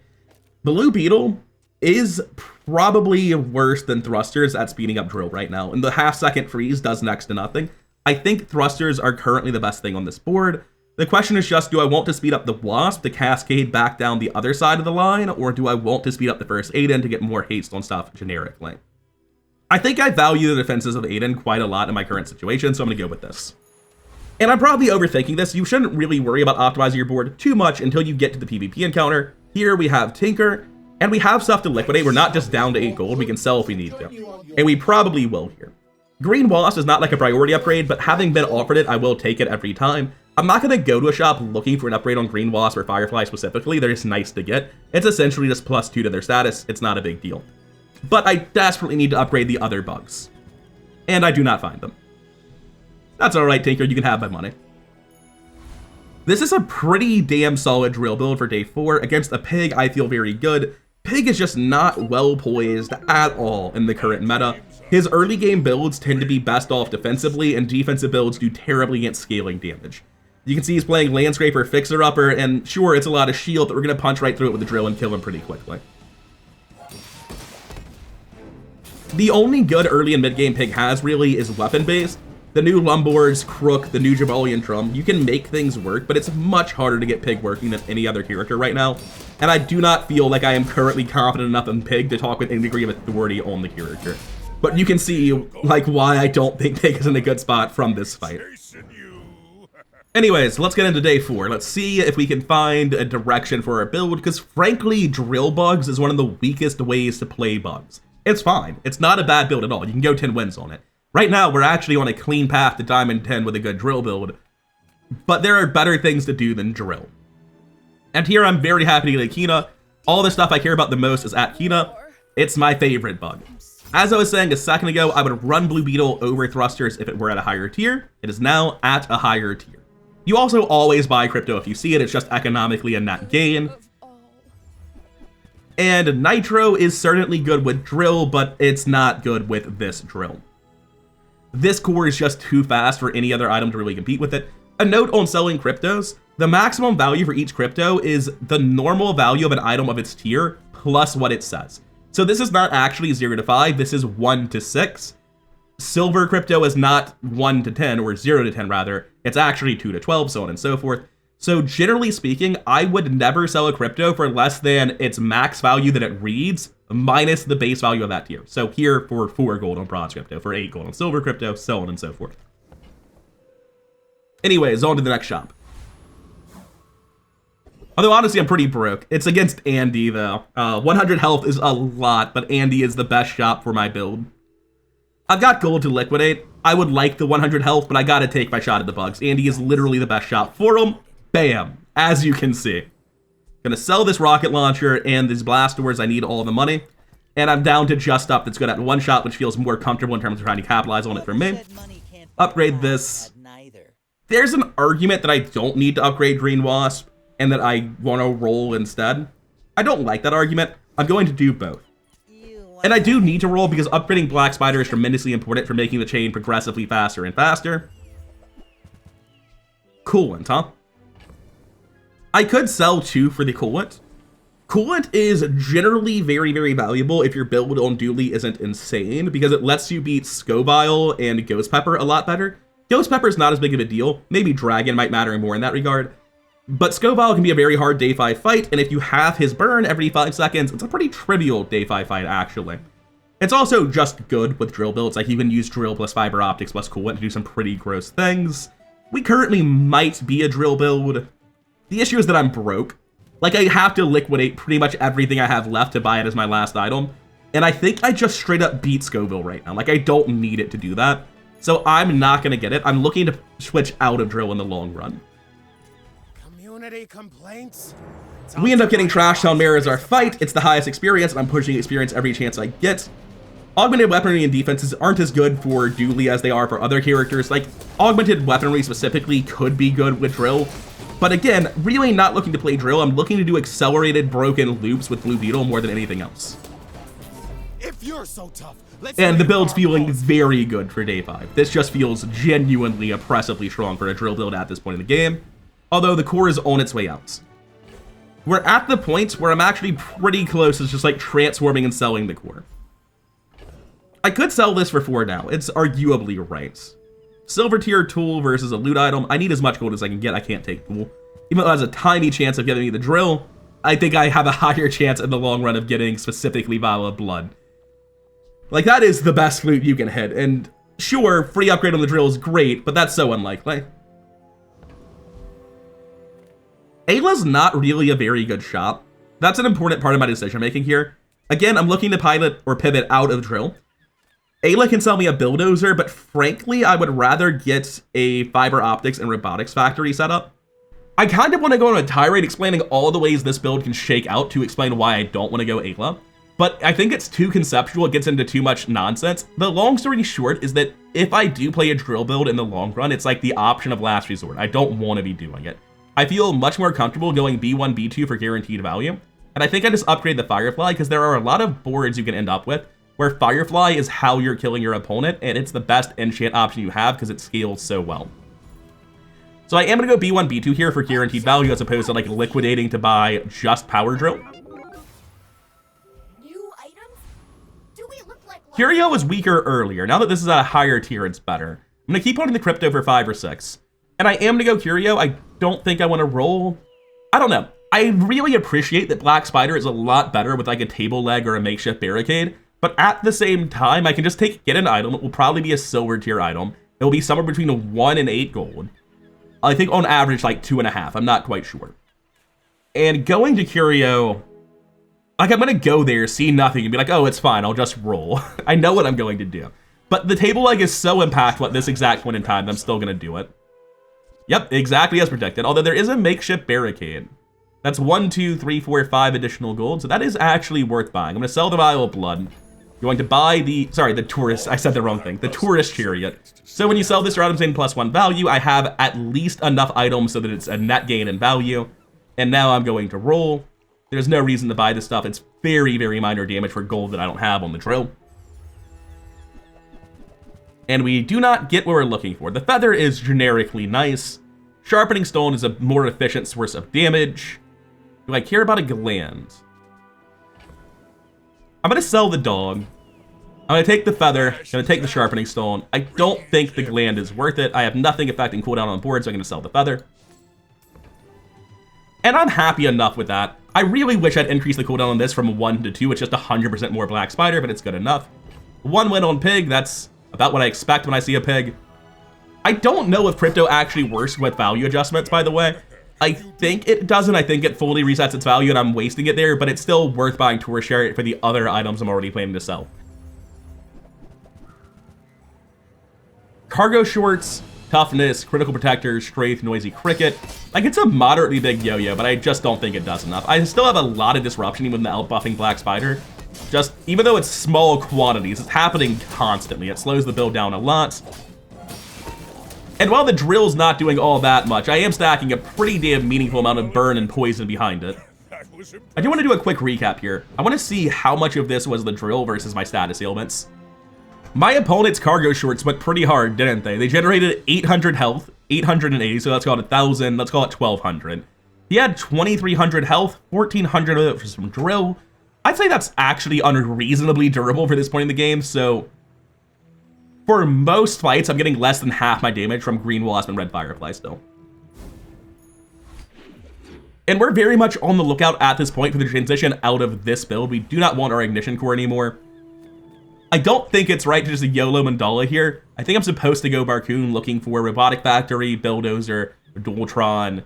Blue Beetle is probably worse than thrusters at speeding up drill right now, and the half-second freeze does next to nothing. I think thrusters are currently the best thing on this board. The question is just, do I want to speed up the Wasp to cascade back down the other side of the line, or do I want to speed up the first Aiden to get more haste on stuff generically? I think I value the defenses of Aiden quite a lot in my current situation, so I'm going to go with this. And I'm probably overthinking this. You shouldn't really worry about optimizing your board too much until you get to the PvP encounter. Here we have Tinker, and we have stuff to liquidate. We're not just down to 8 gold. We can sell if we need to, and we probably will here. Green Wasp is not like a priority upgrade, but having been offered it, I will take it every time. I'm not going to go to a shop looking for an upgrade on Green Wasp or Firefly specifically. They're just nice to get. It's essentially just +2 to their status. It's not a big deal. But I desperately need to upgrade the other bugs, and I do not find them. That's alright, Tinker, you can have my money. This is a pretty damn solid drill build for day 4. Against a Pig, I feel very good. Pig is just not well poised at all in the current meta. His early game builds tend to be best off defensively, and defensive builds do terribly against scaling damage. You can see he's playing Landscraper, Fixer-Upper, and sure, it's a lot of shield, but we're going to punch right through it with the drill and kill him pretty quickly. The only good early and mid-game Pig has, really, is weapon-based. The new Lumbor's Crook, the new Jabalian Drum, you can make things work, but it's much harder to get Pig working than any other character right now. And I do not feel like I am currently confident enough in Pig to talk with any degree of authority on the character. But you can see, like, why I don't think Pig is in a good spot from this fight. Anyways, let's get into day 4. Let's see if we can find a direction for our build, because frankly, drill bugs is one of the weakest ways to play bugs. It's fine. It's not a bad build at all. You can go 10 wins on it. Right now, we're actually on a clean path to Diamond 10 with a good drill build, but there are better things to do than drill. And here I'm very happy to get Akina. All the stuff I care about the most is at Akina. It's my favorite bug. As I was saying a second ago, I would run Blue Beetle over thrusters if it were at a higher tier. It is now at a higher tier. You also always buy crypto if you see it. It's just economically a net gain. And Nitro is certainly good with drill, but it's not good with this drill. This core is just too fast for any other item to really compete with it. A note on selling cryptos, the maximum value for each crypto is the normal value of an item of its tier plus what it says. So this is not actually 0 to 5, this is 1 to 6. Silver crypto is not 1 to 10, or 0 to 10 rather, it's actually 2 to 12, so on and so forth. So generally speaking, I would never sell a crypto for less than its max value that it reads, minus the base value of that tier. So here for 4 gold on bronze crypto, for 8 gold on silver crypto, so on and so forth. Anyways, on to the next shop. Although, honestly, I'm pretty broke. It's against Andy, though. 100 health is a lot, but Andy is the best shop for my build. I've got gold to liquidate. I would like the 100 health, but I gotta take my shot at the bugs. Andy is literally the best shop for him. Bam! As you can see. Gonna sell this rocket launcher and these blast doors. I need all the money. And I'm down to just stuff that's good at one shot, which feels more comfortable in terms of trying to capitalize on it for me. Upgrade this. There's an argument that I don't need to upgrade Green Wasp and that I want to roll instead. I don't like that argument. I'm going to do both. And I do need to roll because upgrading Black Spider is tremendously important for making the chain progressively faster and faster. Coolant, huh? I could sell 2 for the coolant. Coolant is generally very, very valuable if your build on Dooley isn't insane because it lets you beat Scobile and Ghost Pepper a lot better. Ghost Pepper is not as big of a deal. Maybe Dragon might matter more in that regard. But Scobile can be a very hard day 5 fight, and if you have his burn every 5 seconds, it's a pretty trivial day 5 fight, actually. It's also just good with drill builds, like you can use drill plus fiber optics plus coolant to do some pretty gross things. We currently might be a drill build. The issue is that I'm broke. Like, I have to liquidate pretty much everything I have left to buy it as my last item, and I think I just straight up beat Scoville right now. Like, I don't need it to do that, so I'm not gonna get it. I'm looking to switch out of drill in the long run. Complaints? We end up getting Trash Town Mirror as our fight. It's the highest experience, and I'm pushing experience every chance I get. Augmented weaponry and defenses aren't as good for Dooley as they are for other characters. Like, augmented weaponry specifically could be good with drill, but again, really not looking to play drill. I'm looking to do accelerated broken loops with Blue Beetle more than anything else. If you're so tough, and the build's feeling very good for day 5. This just feels genuinely oppressively strong for a drill build at this point in the game. Although the core is on its way out. We're at the point where I'm actually pretty close to just like transforming and selling the core. I could sell this for 4 now. It's arguably right. Silver tier tool versus a loot item. I need as much gold as I can get. I can't take tool. Even though it has a tiny chance of getting me the drill, I think I have a higher chance in the long run of getting specifically Vial of Blood. Like, that is the best loot you can hit. And sure, free upgrade on the drill is great, but that's so unlikely. Ayla's not really a very good shop. That's an important part of my decision making here. Again, I'm looking to pilot or pivot out of drill. Ayla can sell me a bulldozer, but frankly, I would rather get a fiber optics and robotics factory set up. I kind of want to go on a tirade explaining all the ways this build can shake out to explain why I don't want to go Ayla, but I think it's too conceptual. It gets into too much nonsense. The long story short is that if I do play a drill build in the long run, it's like the option of last resort. I don't want to be doing it. I feel much more comfortable going B1, B2 for guaranteed value. And I think I just upgrade the Firefly because there are a lot of boards you can end up with where Firefly is how you're killing your opponent, and it's the best enchant option you have because it scales so well. So I am going to go B1, B2 here for guaranteed value as opposed to like liquidating to buy just Power Drill. New items? Do we look like Curio was weaker earlier. Now that this is at a higher tier, it's better. I'm going to keep holding the Crypto for 5 or 6. And I am going to go Curio. I don't think I want to roll. I don't know. I really appreciate that Black Spider is a lot better with like a table leg or a makeshift barricade. But at the same time, I can just get an item. It will probably be a silver tier item. It will be somewhere between 1 and 8 gold. I think on average like 2.5. I'm not quite sure. And going to Curio, like I'm going to go there, see nothing, and be like, oh, it's fine. I'll just roll. I know what I'm going to do. But the table leg is so impactful at this exact point in time that I'm still going to do it. Yep, exactly as predicted. Although there is a makeshift barricade. That's 1, 2, 3, 4, 5 additional gold. So that is actually worth buying. I'm going to sell the Vial of Blood. Going to buy the tourist, I said the wrong thing, the tourist chariot. So when you sell this, your items gain +1 value. I have at least enough items so that it's a net gain in value. And now I'm going to roll. There's no reason to buy this stuff. It's very, very minor damage for gold that I don't have on the drill. And we do not get what we're looking for. The feather is generically nice. Sharpening stone is a more efficient source of damage. Do I care about a gland? I'm going to sell the dog. I'm going to take the feather. I'm going to take the sharpening stone. I don't think the gland is worth it. I have nothing affecting cooldown on the board, so I'm going to sell the feather. And I'm happy enough with that. I really wish I'd increased the cooldown on this from 1 to 2. It's just 100% more Black Spider, but it's good enough. 1 win on Pig. That's about what I expect when I see a Pig. I don't know if crypto actually works with value adjustments, by the way. I think it doesn't. I think it fully resets its value and I'm wasting it there, but it's still worth buying tourist share for the other items I'm already planning to sell. Cargo shorts, toughness, critical protector, strength, noisy cricket. Like, it's a moderately big yo-yo, but I just don't think it does enough. I still have a lot of disruption even with the outbuffing Black Spider. Just, even though it's small quantities, it's happening constantly. It slows the build down a lot. And while the drill's not doing all that much, I am stacking a pretty damn meaningful amount of burn and poison behind it. I do want to do a quick recap here. I want to see how much of this was the drill versus my status ailments. My opponent's cargo shorts went pretty hard, didn't they? They generated 800 health, 880, so let's call it 1,000, let's call it 1,200. He had 2,300 health, 1,400 of it was from drill. I'd say that's actually unreasonably durable for this point in the game, so for most fights, I'm getting less than half my damage from Green Wasp and Red Firefly still. And we're very much on the lookout at this point for the transition out of this build. We do not want our Ignition Core anymore. I don't think it's right to just YOLO Mandala here. I think I'm supposed to go Barcoon looking for Robotic Factory, Bulldozer, Dualtron,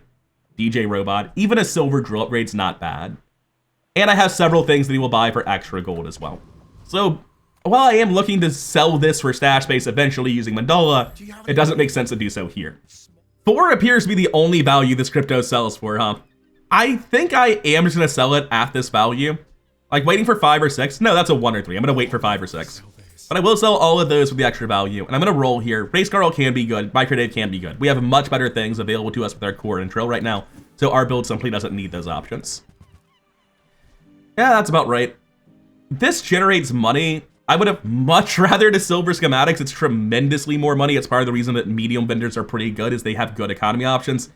DJ Robot. Even a silver drill upgrade's not bad. And I have several things that he will buy for extra gold as well. So while I am looking to sell this for stash space eventually using Mandala, it doesn't make sense to do so here. 4 appears to be the only value this crypto sells for, huh? I think I am just gonna sell it at this value. Like waiting for 5 or 6? No, that's a 1 or 3. I'm gonna wait for 5 or 6. But I will sell all of those with the extra value, and I'm gonna roll here. Race Carl can be good, Microdave can be good. We have much better things available to us with our core and drill right now, so our build simply doesn't need those options. Yeah, that's about right. This generates money. I would have much rather the silver schematics. It's tremendously more money. It's part of the reason that medium vendors are pretty good, is they have good economy options.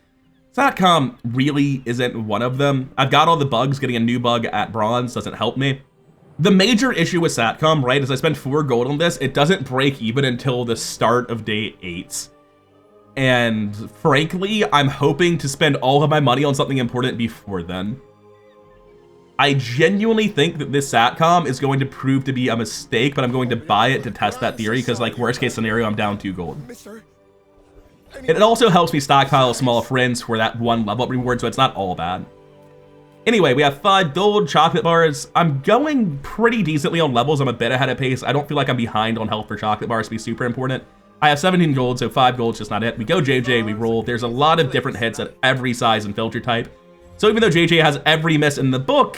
Satcom really isn't one of them. I've got all the bugs. Getting a new bug at bronze doesn't help me. The major issue with Satcom, right, is I spend 4 gold on this. It doesn't break even until the start of day 8. And frankly, I'm hoping to spend all of my money on something important before then. I genuinely think that this Satcom is going to prove to be a mistake, but I'm going to buy it to test that theory because, like, worst case scenario, I'm down 2 gold. It also helps me stockpile small friends for that 1 level up reward, so it's not all bad. Anyway, we have 5 gold chocolate bars. I'm going pretty decently on levels. I'm a bit ahead of pace. I don't feel like I'm behind on health for chocolate bars to be super important. I have 17 gold, so 5 gold's just not it. We go JJ, we roll. There's a lot of different hits at every size and filter type. So even though JJ has every miss in the book,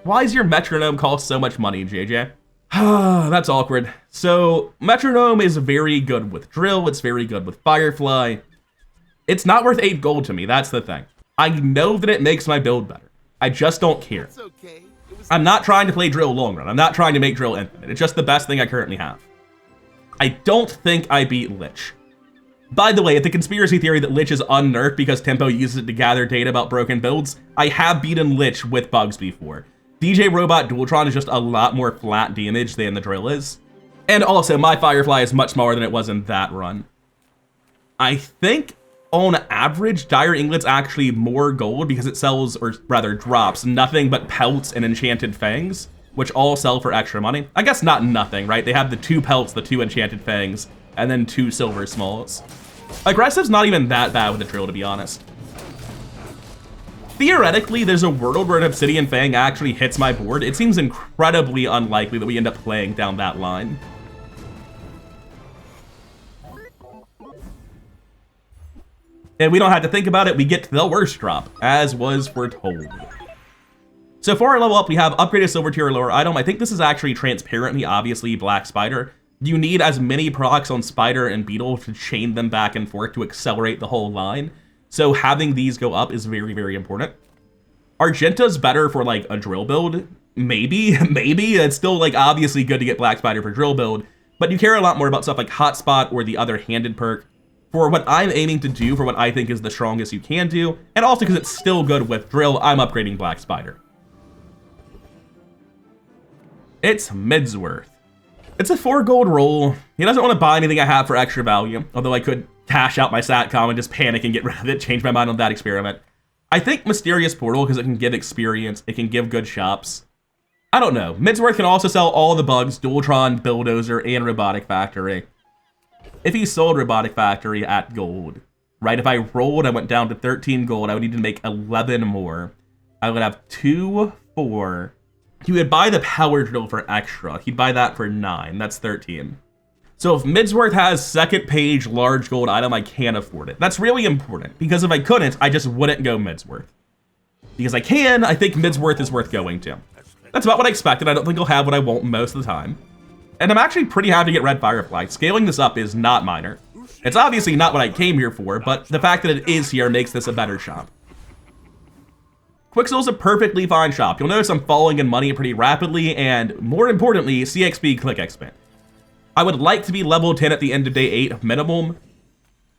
why is your metronome cost so much money, JJ? That's awkward. So metronome is very good with drill. It's very good with Firefly. It's not worth 8 gold to me. That's the thing. I know that it makes my build better. I just don't care. I'm not trying to play drill long run. I'm not trying to make drill infinite. It's just the best thing I currently have. I don't think I beat Lich. By the way, if the conspiracy theory that Lich is unnerfed because Tempo uses it to gather data about broken builds, I have beaten Lich with bugs before. DJ Robot Dualtron is just a lot more flat damage than the drill is. And also, my Firefly is much smaller than it was in that run. I think, on average, Dire Inglet's actually more gold because it sells, or rather drops, nothing but pelts and enchanted fangs, which all sell for extra money. I guess not nothing, right? They have the 2 pelts, the 2 enchanted fangs, and then 2 silver smalls. Aggressive's not even that bad with the drill, to be honest. Theoretically, there's a world where an Obsidian Fang actually hits my board. It seems incredibly unlikely that we end up playing down that line. And we don't have to think about it, we get the worst drop, as was foretold. So for our level up, we have upgraded silver tier or lower item. I think this is actually transparently, obviously, Black Spider. You need as many procs on Spider and Beetle to chain them back and forth to accelerate the whole line. So having these go up is very, very important. Argenta's better for like a drill build. Maybe. It's still like obviously good to get Black Spider for drill build, but you care a lot more about stuff like Hotspot or the other handed perk. For what I'm aiming to do, for what I think is the strongest you can do, and also because it's still good with drill, I'm upgrading Black Spider. It's Midsworth. It's a 4 gold roll. He doesn't want to buy anything I have for extra value, although I could cash out my Satcom and just panic and get rid of it, change my mind on that experiment. I think Mysterious Portal, because it can give experience, it can give good shops. I don't know. Midsworth can also sell all the bugs, Dualtron, Bulldozer, and Robotic Factory. if he sold Robotic Factory at gold, right? If I rolled, I went down to 13 gold, I would need to make 11 more. I would have 2, 4. He would buy the power drill for extra. He'd buy that for 9. That's 13. So if Midsworth has second page large gold item, I can't afford it. That's really important, because if I couldn't, I just wouldn't go Midsworth. Because I can, I think Midsworth is worth going to. That's about what I expected. I don't think I'll have what I want most of the time. And I'm actually pretty happy to get Red Firefly. Scaling this up is not minor. It's obviously not what I came here for, but the fact that it is here makes this a better shop. Quixel's a perfectly fine shop. You'll notice I'm falling in money pretty rapidly, and more importantly, CXP click expand. I would like to be level 10 at the end of day 8 minimum,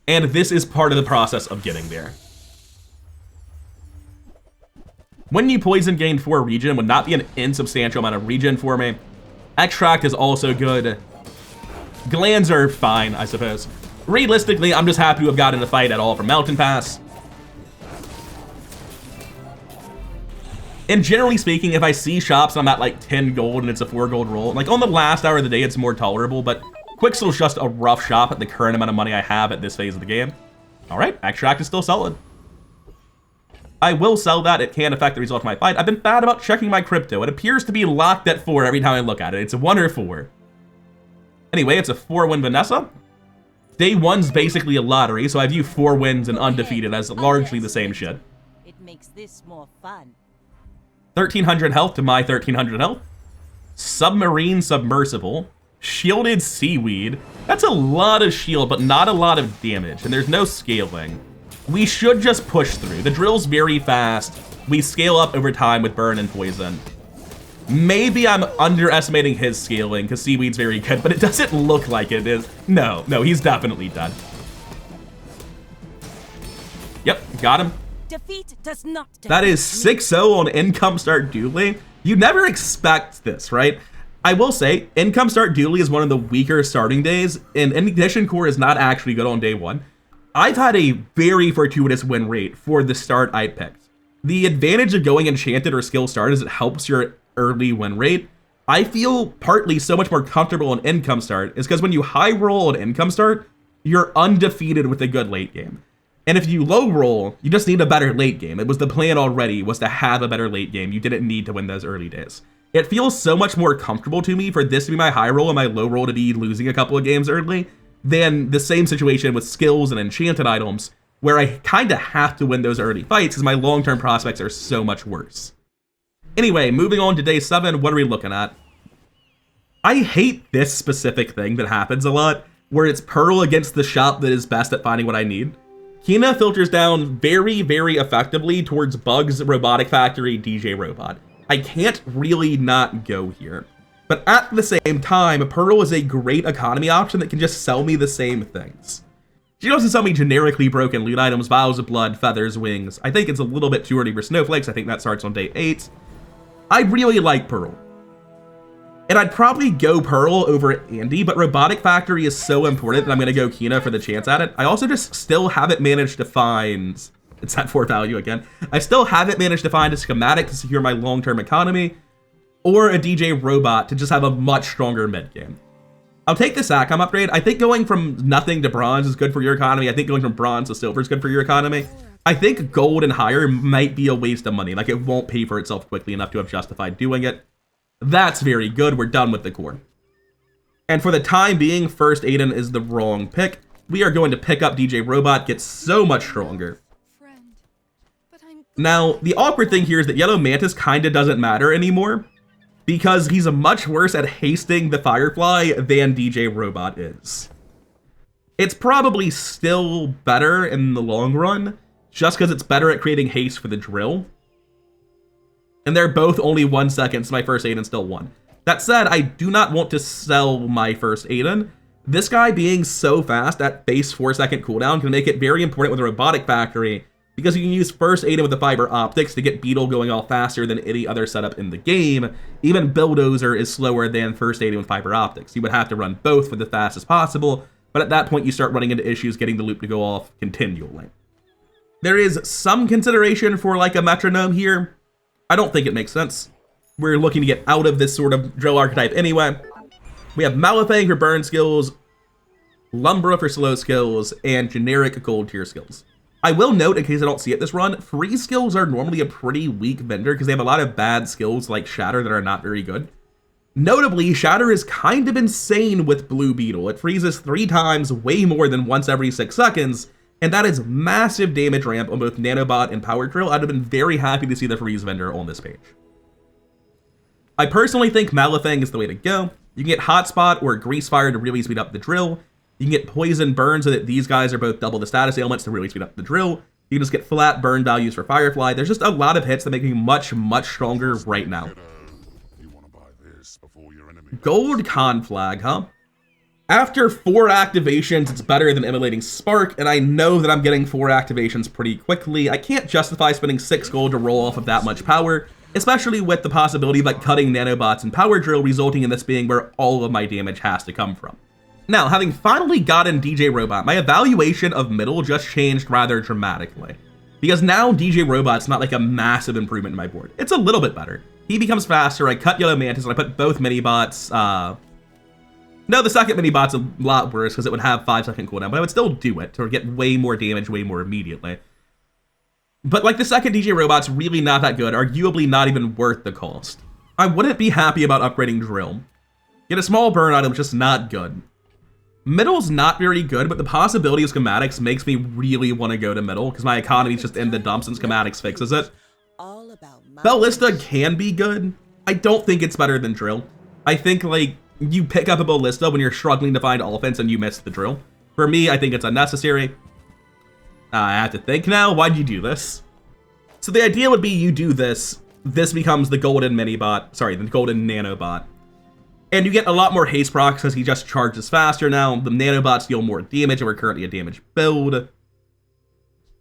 and this is part of the process of getting there. When you poison gain 4 regen would not be an insubstantial amount of regen for me. Extract is also good. Glands are fine, I suppose. Realistically, I'm just happy to have gotten a fight at all from Mountain Pass. And generally speaking, if I see shops and I'm at like 10 gold and it's a 4 gold roll, like on the last hour of the day, it's more tolerable, but Quixel's just a rough shop at the current amount of money I have at this phase of the game. All right, Extract is still solid. I will sell that. It can affect the result of my fight. I've been bad about checking my crypto. It appears to be locked at 4 every time I look at it. It's a 1 or 4. Anyway, it's a 4-win Vanessa. Day 1's basically a lottery, so I view 4 wins and undefeated as largely the same shit. It makes this more fun. 1300 health to my 1300 health. Submarine Submersible. Shielded Seaweed. That's a lot of shield, but not a lot of damage, and there's no scaling. We should just push through. The drill's very fast. We scale up over time with burn and poison. Maybe I'm underestimating his scaling because Seaweed's very good, but it doesn't look like it is. No, he's definitely dead. Yep, got him. Defeat does not That is 6-0 on Income Start Dooley. You never expect this, right? I will say, Income Start Dooley is one of the weaker starting days, and Ignition Core is not actually good on day 1. I've had a very fortuitous win rate for the start I picked. The advantage of going Enchanted or Skill Start is it helps your early win rate. I feel partly so much more comfortable on Income Start is because when you high roll on Income Start, you're undefeated with a good late game. And if you low roll, you just need a better late game. It was the plan already, was to have a better late game. You didn't need to win those early days. It feels so much more comfortable to me for this to be my high roll and my low roll to be losing a couple of games early than the same situation with skills and enchanted items, where I kind of have to win those early fights because my long-term prospects are so much worse. Anyway, moving on to day 7, what are we looking at? I hate this specific thing that happens a lot, where it's Pearl against the shop that is best at finding what I need. Kina filters down very, very effectively towards Bug's Robotic Factory DJ Robot. I can't really not go here. But at the same time, Pearl is a great economy option that can just sell me the same things. She also sell me generically broken loot items, vials of blood, feathers, wings. I think it's a little bit too early for snowflakes. I think that starts on day 8. I really like Pearl. And I'd probably go Pearl over Andy, but Robotic Factory is so important that I'm going to go Kina for the chance at it. I also just still haven't managed to find... It's at 4 value again. I still haven't managed to find a schematic to secure my long-term economy, or a DJ Robot to just have a much stronger mid-game. I'll take the SACOM upgrade. I think going from nothing to bronze is good for your economy. I think going from bronze to silver is good for your economy. I think gold and higher might be a waste of money. Like, it won't pay for itself quickly enough to have justified doing it. That's very good. We're done with the core. And for the time being, first Aiden is the wrong pick. We are going to pick up DJ Robot, get so much stronger. Now, the awkward thing here is that Yellow Mantis kind of doesn't matter anymore, because he's much worse at hasting the Firefly than DJ Robot is. It's probably still better in the long run, just because it's better at creating haste for the drill. And they're both only 1 second, so my first Aiden still 1. That said, I do not want to sell my first Aiden. This guy being so fast at base 4-second cooldown can make it very important with a Robotic Factory, because you can use first Aiden with the fiber optics to get Beetle going off faster than any other setup in the game. Even Bulldozer is slower than first Aiden with fiber optics. You would have to run both for the fastest possible, but at that point you start running into issues getting the loop to go off continually. There is some consideration for like a metronome here. I don't think it makes sense. We're looking to get out of this sort of drill archetype anyway. We have Malefang for burn skills, Lumbra for slow skills, and generic gold tier skills. I will note, in case I don't see it this run, free skills are normally a pretty weak vendor because they have a lot of bad skills like Shatter that are not very good. Notably, Shatter is kind of insane with Blue Beetle. It freezes 3 times, way more than once every 6 seconds, and that is massive damage ramp on both Nanobot and Power Drill. I'd have been very happy to see the freeze vendor on this page. I personally think Malefang is the way to go. You can get Hotspot or Grease Fire to really speed up the drill. You can get Poison Burn so that these guys are both double the status ailments to really speed up the drill. You can just get flat burn values for Firefly. There's just a lot of hits that make you much, much stronger right now. Gold Conflag, huh? After 4 activations, it's better than Immolating Spark, and I know that I'm getting 4 activations pretty quickly. I can't justify spending 6 gold to roll off of that much power, especially with the possibility of like cutting Nanobots and Power Drill, resulting in this being where all of my damage has to come from. Now, having finally gotten DJ Robot, my evaluation of middle just changed rather dramatically. Because now DJ Robot's not like a massive improvement in my board. It's a little bit better. He becomes faster, I cut Yellow Mantis, and I put both mini-bots, no, the second mini-bot's a lot worse because it would have 5-second cooldown, but I would still do it to get way more damage way more immediately. But like the second DJ Robot's really not that good, arguably not even worth the cost. I wouldn't be happy about upgrading Drill. Get a small burn item, just not good. Middle's not very good, but the possibility of schematics makes me really want to go to middle because my economy's just in the dumps and schematics fixes it. Ballista can be good. I don't think it's better than Drill. I think like you pick up a Ballista when you're struggling to find offense and you miss the Drill. For me, I think it's unnecessary. I have to think now, why'd you do this? So the idea would be you do this becomes the golden mini-bot, sorry, the golden Nanobot. And you get a lot more haste procs because he just charges faster now. The Nanobots deal more damage, and we're currently a damage build.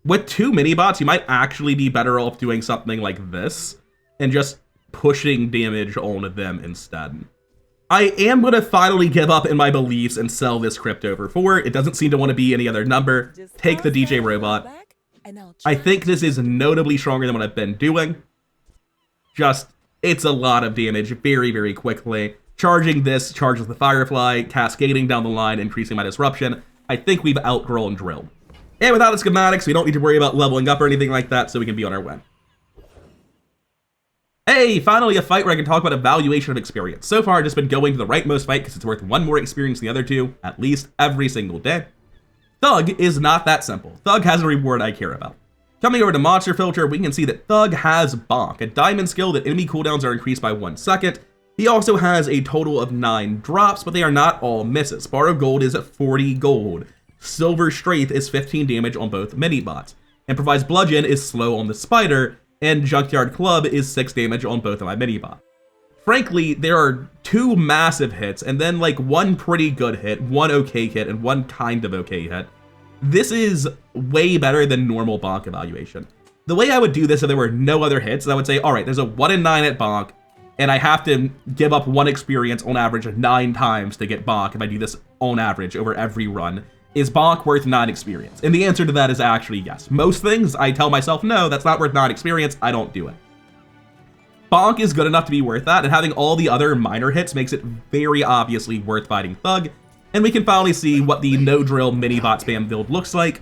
With 2 mini-bots, you might actually be better off doing something like this and just pushing damage on them instead. I am going to finally give up in my beliefs and sell this crypto for 4. It doesn't seem to want to be any other number. Take the DJ Robot. I think this is notably stronger than what I've been doing. Just, it's a lot of damage very, very quickly. Charging this charges the Firefly, cascading down the line, increasing my disruption. I think we've outgrown Drill. And without the schematics, we don't need to worry about leveling up or anything like that, so we can be on our way. Hey, finally a fight where I can talk about evaluation of experience. So far, I've just been going to the rightmost fight because it's worth 1 more experience than the other 2, at least every single day. Thug is not that simple. Thug has a reward I care about. Coming over to Monster Filter, we can see that Thug has Bonk, a diamond skill that enemy cooldowns are increased by 1 second. He also has a total of 9 drops, but they are not all misses. Borrow Gold is at 40 gold. Silver Straith is 15 damage on both mini-bots. Improvised Bludgeon is slow on the Spider, and Junkyard Club is 6 damage on both of my mini-bots. Frankly, there are 2 massive hits, and then like 1 pretty good hit, 1 okay hit, and 1 kind of okay hit. This is way better than normal Bonk evaluation. The way I would do this if there were no other hits, I would say, alright, there's a 1 in 9 at Bonk, and I have to give up 1 experience on average 9 times to get Bonk if I do this on average over every run. Is Bonk worth 9 experience? And the answer to that is actually yes. Most things, I tell myself, no, that's not worth 9 experience, I don't do it. Bonk is good enough to be worth that, and having all the other minor hits makes it very obviously worth fighting Thug, and we can finally see what the no-drill mini-bot spam build looks like.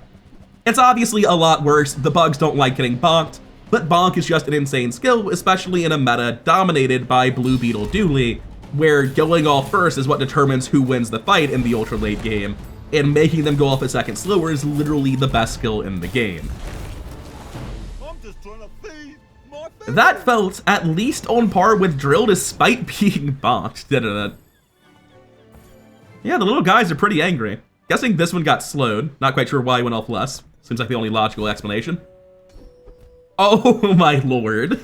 It's obviously a lot worse, the bugs don't like getting bonked, but Bonk is just an insane skill, especially in a meta dominated by Blue Beetle Dooley, where going off first is what determines who wins the fight in the ultra late game, and making them go off a second slower is literally the best skill in the game. I'm just trying to feed my family. That felt at least on par with Drill despite being bonked, didn't it? Yeah, the little guys are pretty angry. Guessing this one got slowed. Not quite sure why he went off less. Seems like the only logical explanation. Oh my lord.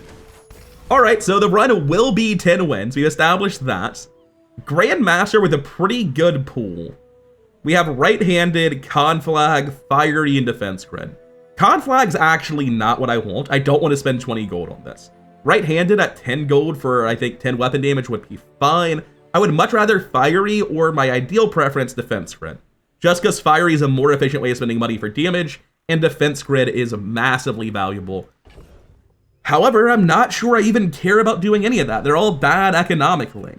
Alright, so the run will be 10 wins. We established that. Grandmaster with a pretty good pool. We have right-handed, Conflag, Fiery, and Defense Grid. Conflag's actually not what I want. I don't want to spend 20 gold on this. Right-handed at 10 gold for, I think, 10 weapon damage would be fine. I would much rather Fiery or my ideal preference, Defense Grid. Just because Fiery is a more efficient way of spending money for damage, and Defense Grid is massively valuable. However, I'm not sure I even care about doing any of that. They're all bad economically.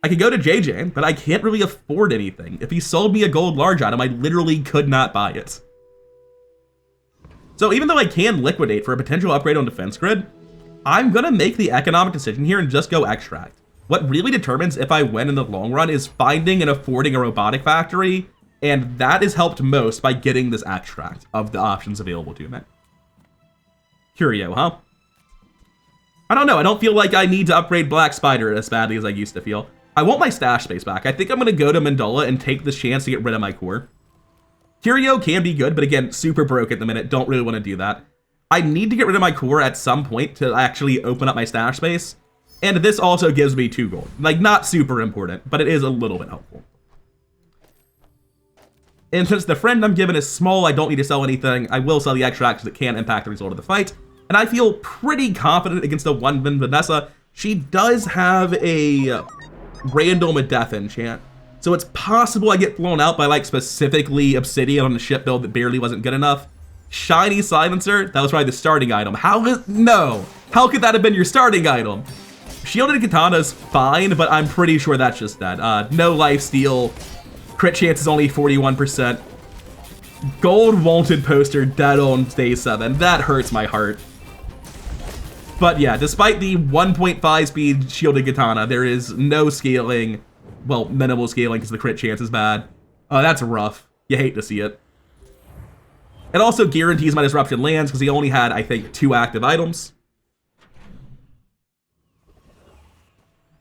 I could go to JJ, but I can't really afford anything. If he sold me a gold large item, I literally could not buy it. So even though I can liquidate for a potential upgrade on defense grid, I'm gonna make the economic decision here and just go extract. What really determines if I win in the long run is finding and affording a robotic factory, and that is helped most by getting this extract of the options available to me. Curio, huh? I don't know, I don't feel like I need to upgrade Black Spider as badly as I used to feel. I want my stash space back. I think I'm gonna go to Mandola and take this chance to get rid of my core. Curio can be good, but again, super broke at the minute, don't really want to do that. I need to get rid of my core at some point to actually open up my stash space, and this also gives me 2 gold. Like, not super important, but it is a little bit helpful. And since the friend I'm given is small, I don't need to sell anything. I will sell the extracts that can impact the result of the fight, and I feel pretty confident against a 1-win Vanessa. She does have a random death enchant, so it's possible I get blown out by like specifically Obsidian on the ship build that barely wasn't good enough. Shiny Silencer, that was probably the starting item. How could that have been your starting item? Shielded Katana's fine, but I'm pretty sure that's just that. No life steal, crit chance is only 41%. Gold Wanted poster dead on day 7, that hurts my heart. But yeah, despite the 1.5 speed Shielded Katana, there is no scaling, well, minimal scaling because the crit chance is bad. That's rough, you hate to see it. It also guarantees my disruption lands because he only had, I think, 2 active items.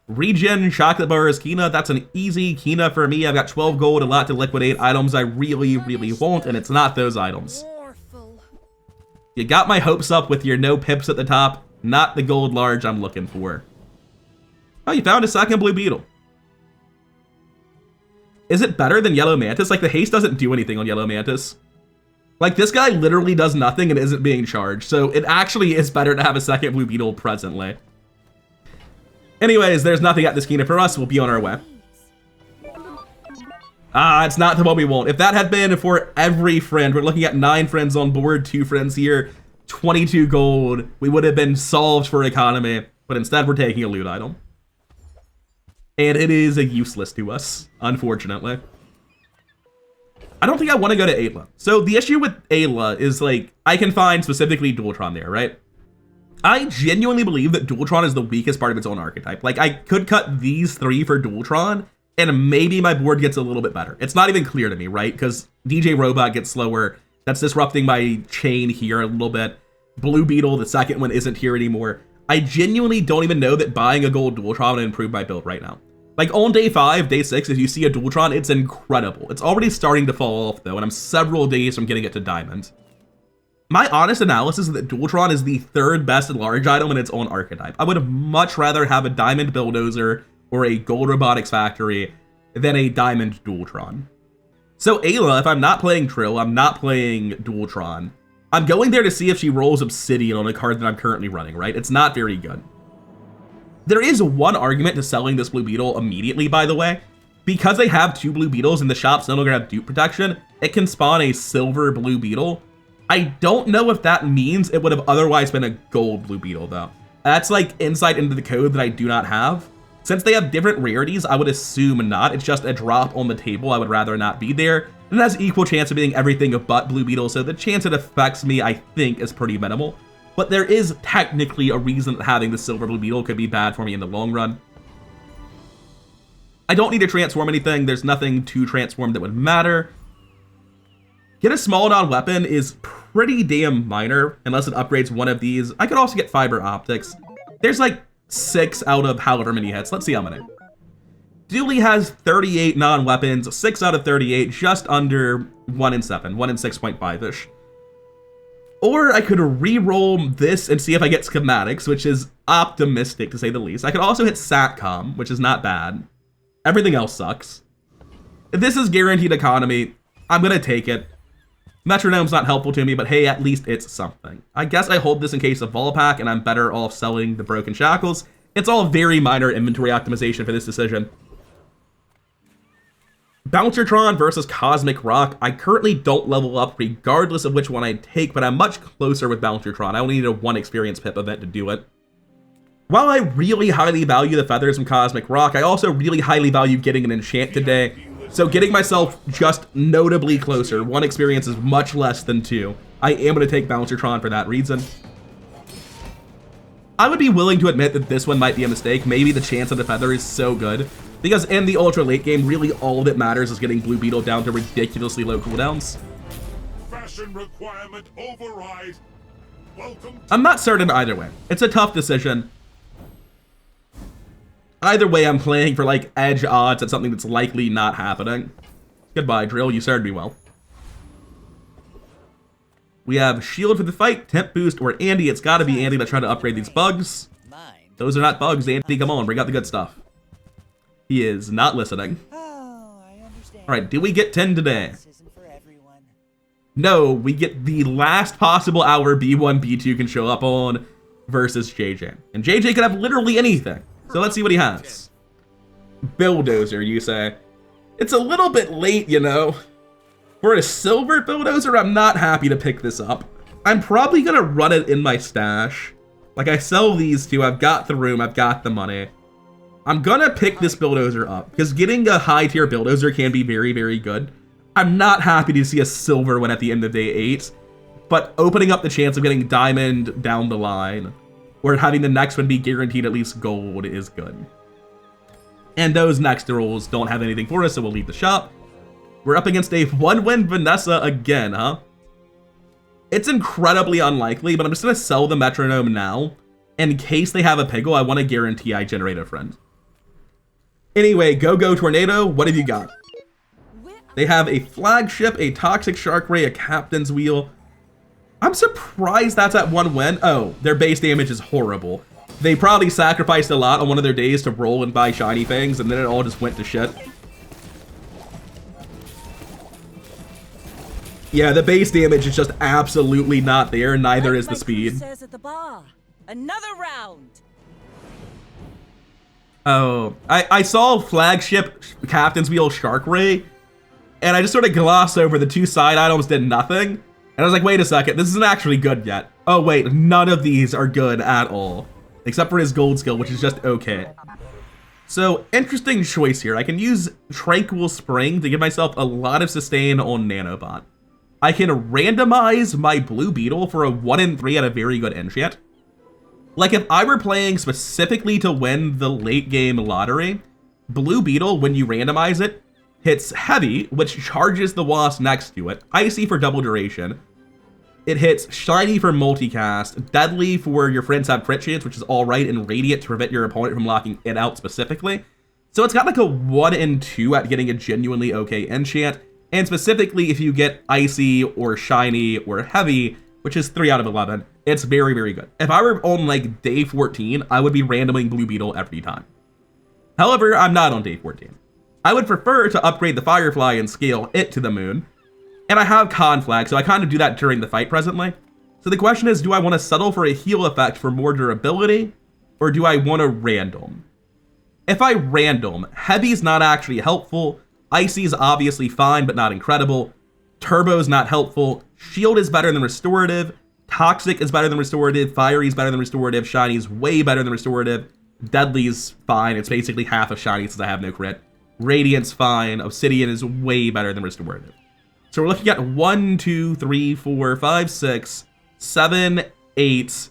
Regen, Chocolate Bars, Kina, that's an easy Kina for me. I've got 12 gold, a lot to liquidate, items I really, really want, and it's not those items. You got my hopes up with your no pips at the top, not the gold large I'm looking for. Oh, you found a second blue beetle. Is it better than Yellow Mantis? Like, the haste doesn't do anything on Yellow Mantis. Like, this guy literally does nothing and isn't being charged, so it actually is better to have a second blue beetle presently. Anyways, there's nothing at this Kina for us, we'll be on our way. It's not the one we want. If that had been for every friend, we're looking at 9 friends on board, 2 friends here, 22 gold, we would have been solved for economy, but instead we're taking a loot item. And it is useless to us, unfortunately. I don't think I want to go to Ayla. So the issue with Ayla is, like, I can find specifically Dualtron there, right? I genuinely believe that Dualtron is the weakest part of its own archetype. Like, I could cut these 3 for Dualtron, and maybe my board gets a little bit better. It's not even clear to me, right? Because DJ Robot gets slower. That's disrupting my chain here a little bit. Blue Beetle, the second one, isn't here anymore. I genuinely don't even know that buying a gold Dualtron would improve my build right now. Like, on day 5, day 6, if you see a Dualtron, it's incredible. It's already starting to fall off, though, and I'm several days from getting it to Diamond. My honest analysis is that Dualtron is the 3rd best large item in its own archetype. I would much rather have a Diamond Bulldozer or a Gold Robotics Factory than a Diamond Dualtron. So Ayla, if I'm not playing Trill, I'm not playing Dualtron. I'm going there to see if she rolls Obsidian on a card that I'm currently running, right? It's not very good. There is one argument to selling this Blue Beetle immediately, by the way. Because they have 2 Blue Beetles and the shop's no longer have dupe protection, it can spawn a silver Blue Beetle. I don't know if that means it would have otherwise been a gold Blue Beetle, though. That's like insight into the code that I do not have. Since they have different rarities, I would assume not. It's just a drop on the table. I would rather not be there. And it has equal chance of being everything but Blue Beetle, so the chance it affects me, I think, is pretty minimal. But there is technically a reason that having the silver Blue Beetle could be bad for me in the long run. I don't need to transform anything. There's nothing to transform that would matter. Get a small non-weapon is pretty damn minor, unless it upgrades one of these. I could also get fiber optics. There's like 6 out of however many hits. Let's see how many. Dooley has 38 non-weapons, 6 out of 38, just under 1 in 7, 1 in 6.5-ish. Or I could re-roll this and see if I get schematics, which is optimistic to say the least. I could also hit Satcom, which is not bad. Everything else sucks. If this is guaranteed economy, I'm gonna take it. Metronome's not helpful to me, but hey, at least it's something. I guess I hold this in case of Volpack, and I'm better off selling the Broken Shackles. It's all very minor inventory optimization for this decision. Bouncertron versus Cosmic Rock. I currently don't level up regardless of which one I take, but I'm much closer with Bouncertron. I only need a 1 experience pip event to do it. While I really highly value the feathers from Cosmic Rock, I also really highly value getting an enchant today. So getting myself just notably closer, 1 experience is much less than 2. I am going to take Bouncertron for that reason. I would be willing to admit that this one might be a mistake. Maybe the chance of the feather is so good. Because in the ultra late game, really all that matters is getting Blue Beetle down to ridiculously low cooldowns. Fashion requirement override. Welcome. I'm not certain either way. It's a tough decision. Either way, I'm playing for like edge odds at something that's likely not happening. Goodbye, Drill. You served me well. We have Shield for the fight, Temp Boost, or Andy. It's got to be Andy that's trying to upgrade these bugs. Those are not bugs, Andy. Come on, bring out the good stuff. He is not listening. Oh, I understand. All right, do we get 10 today? This isn't for everyone. No, we get the last possible hour B1, B2 can show up on versus JJ. And JJ can have literally anything. So let's see what he has. Bulldozer, you say. It's a little bit late, you know. For a silver Bulldozer, I'm not happy to pick this up. I'm probably gonna run it in my stash. Like, I sell these two, I've got the room, I've got the money. I'm gonna pick this Bulldozer up, because getting a high tier Bulldozer can be very, very good. I'm not happy to see a silver one at the end of day 8, but opening up the chance of getting diamond down the line, or having the next one be guaranteed at least gold is good. And those next rolls don't have anything for us, so we'll leave the shop. We're up against a 1-win Vanessa again, huh? It's incredibly unlikely, but I'm just gonna sell the metronome now. In case they have a Piggle, I want to guarantee I generate a friend. Anyway, Go Tornado, what have you got? They have a flagship, a toxic shark ray, a captain's wheel. I'm surprised that's at 1 win. Oh, their base damage is horrible. They probably sacrificed a lot on one of their days to roll and buy shiny things, and then it all just went to shit. Yeah, the base damage is just absolutely not there, neither is the speed. Says at the bar. Another round. Oh, I saw flagship captain's wheel shark ray, and I just sort of glossed over the 2 side items did nothing. And I was like, wait a second, this isn't actually good yet. Oh wait, none of these are good at all. Except for his gold skill, which is just okay. So, interesting choice here. I can use Tranquil Spring to give myself a lot of sustain on Nanobot. I can randomize my Blue Beetle for a 1 in 3 at a very good enchant. Like, if I were playing specifically to win the late game lottery, Blue Beetle, when you randomize it, hits Heavy, which charges the Wasp next to it, Icy for double duration. It hits Shiny for multicast, Deadly for your friends have crit chance, which is alright, and Radiant to prevent your opponent from locking it out specifically. So it's got like a 1 in 2 at getting a genuinely okay enchant, and specifically if you get Icy or Shiny or Heavy, which is 3 out of 11, it's very, very good. If I were on like day 14, I would be randoming Blue Beetle every time. However, I'm not on day 14. I would prefer to upgrade the Firefly and scale it to the moon. And I have Conflag, so I kind of do that during the fight presently. So the question is, do I want to settle for a heal effect for more durability, or do I want to random? If I random, Heavy's not actually helpful, Icy's obviously fine but not incredible, Turbo's not helpful, Shield is better than Restorative, Toxic is better than Restorative, Fiery's better than Restorative, Shiny's way better than Restorative, Deadly's fine, it's basically half of Shiny since I have no crit, Radiant's fine, Obsidian is way better than Restorative. So we're looking at 1, 2, 3, 4, 5, 6, 7, 8.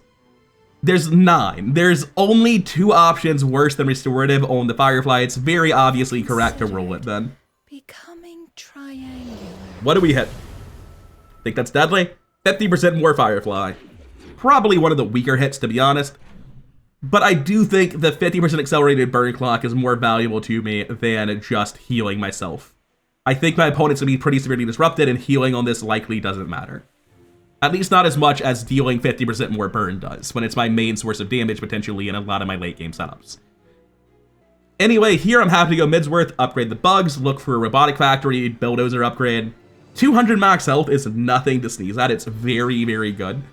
There's 9. There's only 2 options worse than Restorative on the Firefly. It's very obviously correct to roll it then. Becoming triangular. What do we hit? Think that's Deadly? 50% more Firefly. Probably one of the weaker hits, to be honest. But I do think the 50% accelerated burn clock is more valuable to me than just healing myself. I think my opponent's gonna be pretty severely disrupted, and healing on this likely doesn't matter. At least not as much as dealing 50% more burn does, when it's my main source of damage potentially in a lot of my late game setups. Anyway, here I'm happy to go Midsworth, upgrade the bugs, look for a Robotic Factory, Bulldozer upgrade. 200 max health is nothing to sneeze at, it's very, very good.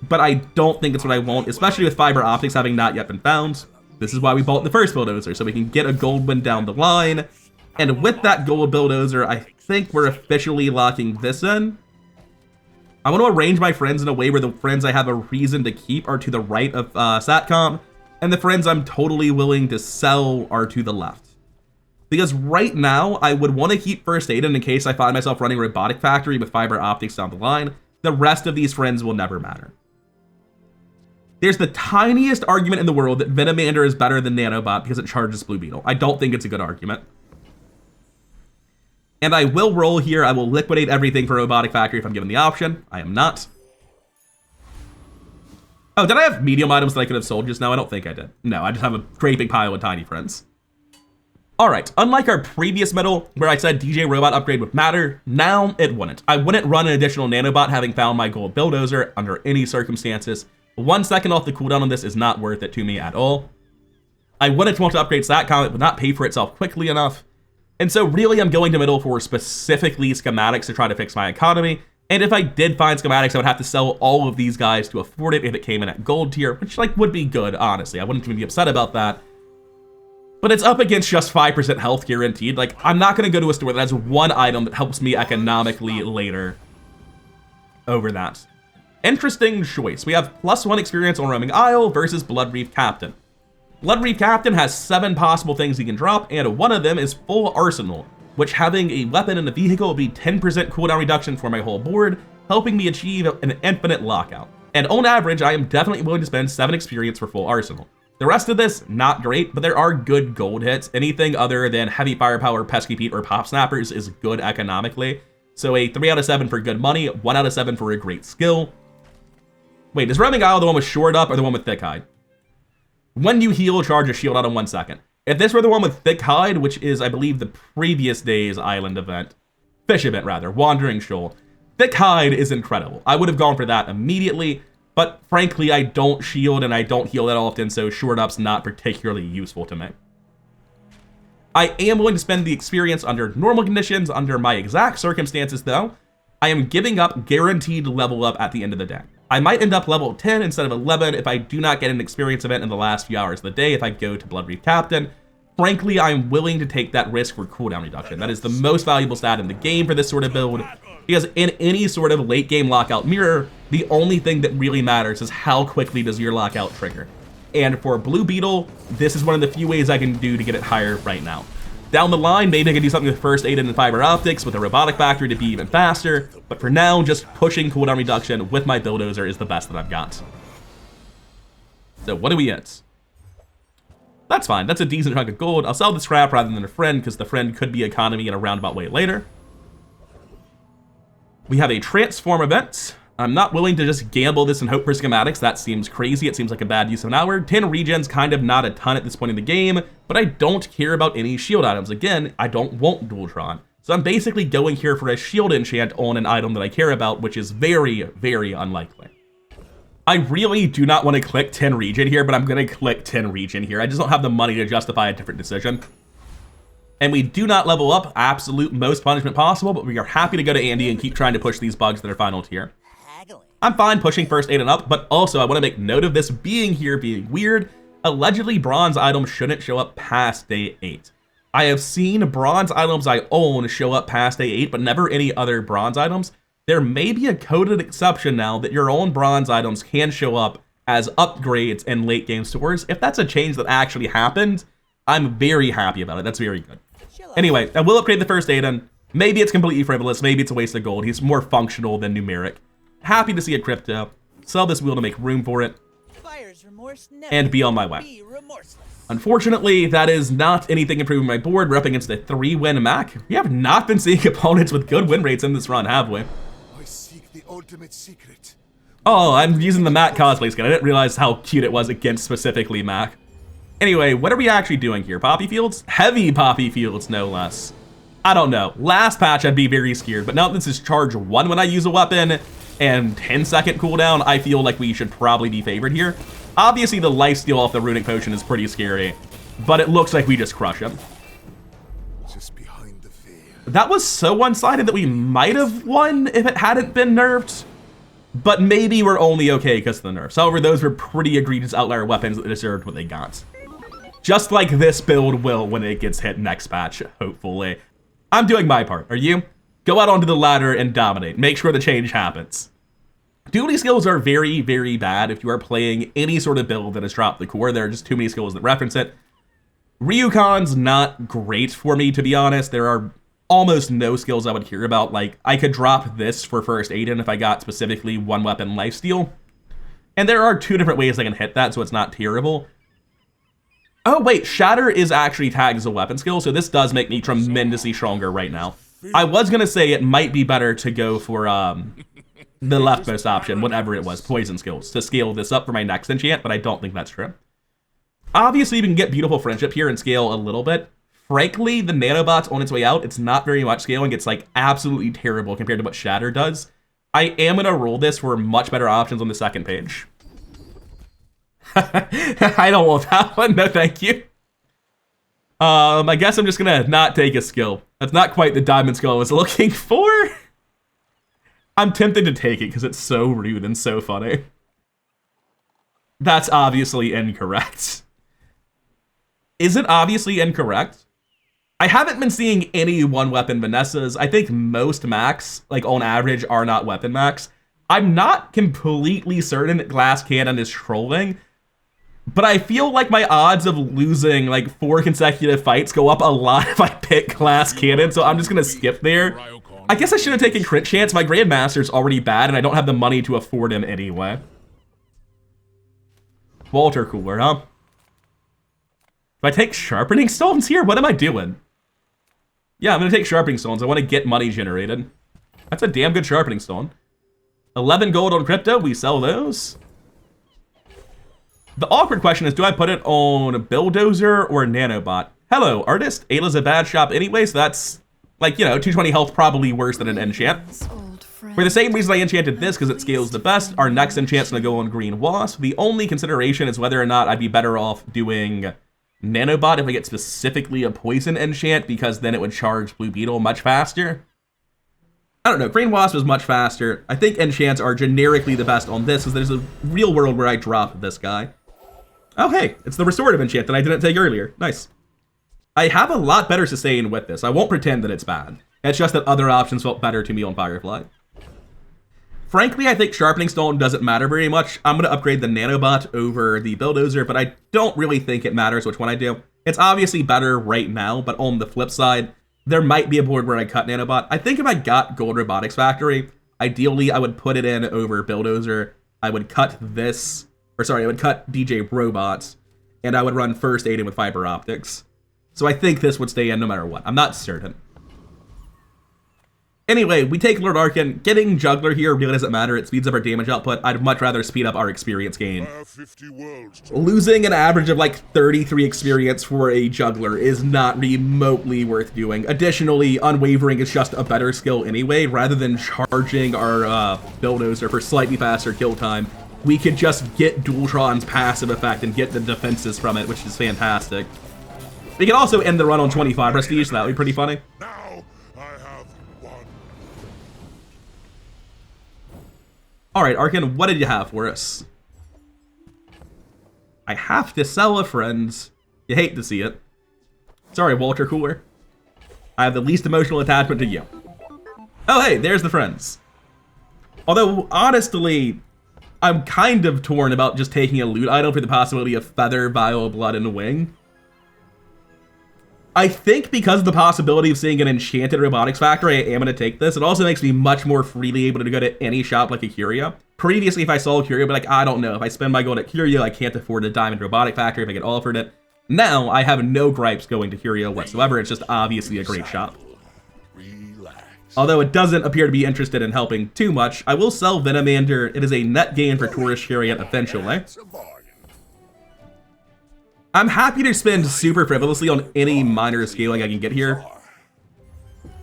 But I don't think it's what I want, especially with fiber optics having not yet been found. This is why we bought the first Bulldozer, so we can get a gold win down the line. And with that gold Bulldozer, I think we're officially locking this in. I want to arrange my friends in a way where the friends I have a reason to keep are to the right of Satcom. And the friends I'm totally willing to sell are to the left. Because right now, I would want to keep First Aid in case I find myself running Robotic Factory with fiber optics down the line. The rest of these friends will never matter. There's the tiniest argument in the world that Venomander is better than Nanobot because it charges Blue Beetle. I don't think it's a good argument. And I will roll here. I will liquidate everything for Robotic Factory if I'm given the option. I am not. Oh, did I have medium items that I could have sold just now? I don't think I did. No, I just have a great big pile of tiny friends. All right, unlike our previous medal where I said DJ Robot upgrade would matter, now it wouldn't. I wouldn't run an additional Nanobot having found my gold bulldozer under any circumstances. 1 second off the cooldown on this is not worth it to me at all. I wouldn't want to upgrade StatCom, it would not pay for itself quickly enough. And so really I'm going to middle for specifically schematics to try to fix my economy. And if I did find schematics, I would have to sell all of these guys to afford it if it came in at gold tier, which like would be good, honestly. I wouldn't even be upset about that. But it's up against just 5% health guaranteed. Like, I'm not going to go to a store that has one item that helps me economically later over that. Interesting choice. We have +1 experience on Roaming Isle versus Bloodreef Captain. Bloodreef Captain has 7 possible things he can drop, and one of them is full arsenal, which having a weapon in a vehicle will be 10% cooldown reduction for my whole board, helping me achieve an infinite lockout. And on average, I am definitely willing to spend 7 experience for full arsenal. The rest of this, not great, but there are good gold hits. Anything other than heavy firepower, pesky Pete, or pop snappers is good economically. So a 3 out of 7 for good money, 1 out of 7 for a great skill. Wait, is Roaming Isle the one with Shored Up or the one with Thick Hide? When you heal, charge a shield out in 1 second. If this were the one with Thick Hide, which is, I believe, the previous day's island event, fish event rather, Wandering Shoal, Thick Hide is incredible. I would have gone for that immediately. But frankly, I don't shield and I don't heal that often, so Shored Up's not particularly useful to me. I am willing to spend the experience under normal conditions. Under my exact circumstances, though, I am giving up guaranteed level up at the end of the day. I might end up level 10 instead of 11 if I do not get an experience event in the last few hours of the day if I go to Bloodreef Captain. Frankly, I'm willing to take that risk for cooldown reduction. That is the most valuable stat in the game for this sort of build, because in any sort of late game lockout mirror, the only thing that really matters is how quickly does your lockout trigger. And for Blue Beetle, this is one of the few ways I can do to get it higher right now. Down the line, maybe I can do something with First Aid and fiber optics with a Robotic Factory to be even faster, but for now, just pushing cooldown reduction with my bulldozer is the best that I've got. So what do we get? That's fine, that's a decent chunk of gold. I'll sell the scrap rather than a friend, because the friend could be economy in a roundabout way later. We have a transform event. I'm not willing to just gamble this and hope for schematics. That seems crazy. It seems like a bad use of an hour. 10 regens, kind of not a ton at this point in the game, but I don't care about any shield items. Again, I don't want Dualtron. So I'm basically going here for a shield enchant on an item that I care about, which is very, very unlikely. I really do not want to click 10 regen here, but I'm going to click 10 regen here. I just don't have the money to justify a different decision. And we do not level up absolute most punishment possible, but we are happy to go to Andy and keep trying to push these bugs that are final tier. I'm fine pushing First Aid and up, but also I want to make note of this being here being weird. Allegedly, bronze items shouldn't show up past day 8. I have seen bronze items I own show up past day 8, but never any other bronze items. There may be a coded exception now that your own bronze items can show up as upgrades in late game stores. If that's a change that actually happened, I'm very happy about it. That's very good. Anyway, I will upgrade the First Aid, and maybe it's completely frivolous, maybe it's a waste of gold. He's more functional than numeric. Happy to see a crypto. Sell this wheel to make room for it, and be on my way. Unfortunately, that is not anything improving my board. We're up against a 3-win Mac. We have not been seeing opponents with good win rates in this run, have we? I seek the ultimate secret. Oh, I'm using the Mac cosplay skin. I didn't realize how cute it was against specifically Mac. Anyway, what are we actually doing here? Poppy fields? Heavy poppy fields, no less. I don't know. Last patch, I'd be very scared, but now this is charge 1 when I use a weapon, and 10-second cooldown, I feel like we should probably be favored here. Obviously, the lifesteal off the runic potion is pretty scary, but it looks like we just crush him. Just behind the veil. That was so one-sided that we might have won if it hadn't been nerfed, but maybe we're only okay because of the nerfs. However, those were pretty egregious outlier weapons that deserved what they got. Just like this build will when it gets hit next patch, hopefully. I'm doing my part. Are you? Go out onto the ladder and dominate. Make sure the change happens. Dooley skills are very, very bad if you are playing any sort of build that has dropped the core. There are just too many skills that reference it. Ryukon's not great for me, to be honest. There are almost no skills I would hear about. Like, I could drop this for first aid in if I got specifically one weapon lifesteal. And there are 2 different ways I can hit that, so it's not terrible. Oh, wait, Shatter is actually tagged as a weapon skill, so this does make me tremendously stronger right now. I was going to say it might be better to go for the leftmost option, whatever it was, poison skills, to scale this up for my next enchant, but I don't think that's true. Obviously, we can get Beautiful Friendship here and scale a little bit. Frankly, the nanobot's on its way out. It's not very much scaling. It's like absolutely terrible compared to what Shatter does. I am going to roll this for much better options on the second page. I don't want that one. No, thank you. I guess I'm just going to not take a skill. That's not quite the diamond skill I was looking for. I'm tempted to take it because it's so rude and so funny. That's obviously incorrect. Is it obviously incorrect? I haven't been seeing any one-weapon Vanessas. I think most max, like on average, are not weapon max. I'm not completely certain that Glass Cannon is trolling, but I feel like my odds of losing like 4 consecutive fights go up a lot if I pick Glass Cannon, so I'm just gonna skip there. I guess I should have taken Crit Chance. My Grandmaster's already bad, and I don't have the money to afford him anyway. Water Cooler, huh? If I take Sharpening Stones here, what am I doing? Yeah, I'm gonna take Sharpening Stones. I want to get money generated. That's a damn good Sharpening Stone. 11 gold on crypto, we sell those. The awkward question is, do I put it on Bulldozer or Nanobot? Hello, artist. Ayla's a bad shop anyway, so that's, like, you know, 220 health, probably worse than an enchant. For the same reason I enchanted this, because it scales the best, our next enchant's gonna go on Green Wasp. The only consideration is whether or not I'd be better off doing Nanobot if I get specifically a poison enchant, because then it would charge Blue Beetle much faster. I don't know, Green Wasp is much faster. I think enchants are generically the best on this, because there's a real world where I drop this guy. Oh hey, it's the restorative enchant that I didn't take earlier. Nice. I have a lot better sustain with this. I won't pretend that it's bad. It's just that other options felt better to me on Firefly. Frankly, I think Sharpening Stone doesn't matter very much. I'm going to upgrade the Nanobot over the Bulldozer, but I don't really think it matters which one I do. It's obviously better right now, but on the flip side, there might be a board where I cut Nanobot. I think if I got Gold Robotics Factory, ideally I would put it in over Bulldozer. I would cut this, or sorry, I would cut DJ Robots, and I would run First Aid in with Fiber Optics. So I think this would stay in no matter what. I'm not certain. Anyway, we take Lord Arcan. Getting Juggler here really doesn't matter. It speeds up our damage output. I'd much rather speed up our experience gain. Losing an average of like 33 experience for a Juggler is not remotely worth doing. Additionally, Unwavering is just a better skill anyway. Rather than charging our Bulldozer for slightly faster kill time, we could just get Dualtron's passive effect and get the defenses from it, which is fantastic. We can also end the run on 25 prestige, so that would be pretty funny. Alright, Arcan, what did you have for us? I have to sell a friend. You hate to see it. Sorry, Walter Cooler. I have the least emotional attachment to you. Oh, hey, there's the friends. Although, honestly, I'm kind of torn about just taking a loot item for the possibility of Feather, Vial, Blood, and Wing. I think because of the possibility of seeing an enchanted robotics factory, I am going to take this. It also makes me much more freely able to go to any shop like a Curio. Previously, if I saw a Curio, I'd be like, I don't know. If I spend my gold at Curio, I can't afford a diamond robotic factory if I get offered it. Now, I have no gripes going to Curio whatsoever. It's just obviously a great shop. Although it doesn't appear to be interested in helping too much, I will sell Venomander. It is a net gain for Tourist Chariot eventually. I'm happy to spend super frivolously on any minor scaling I can get here.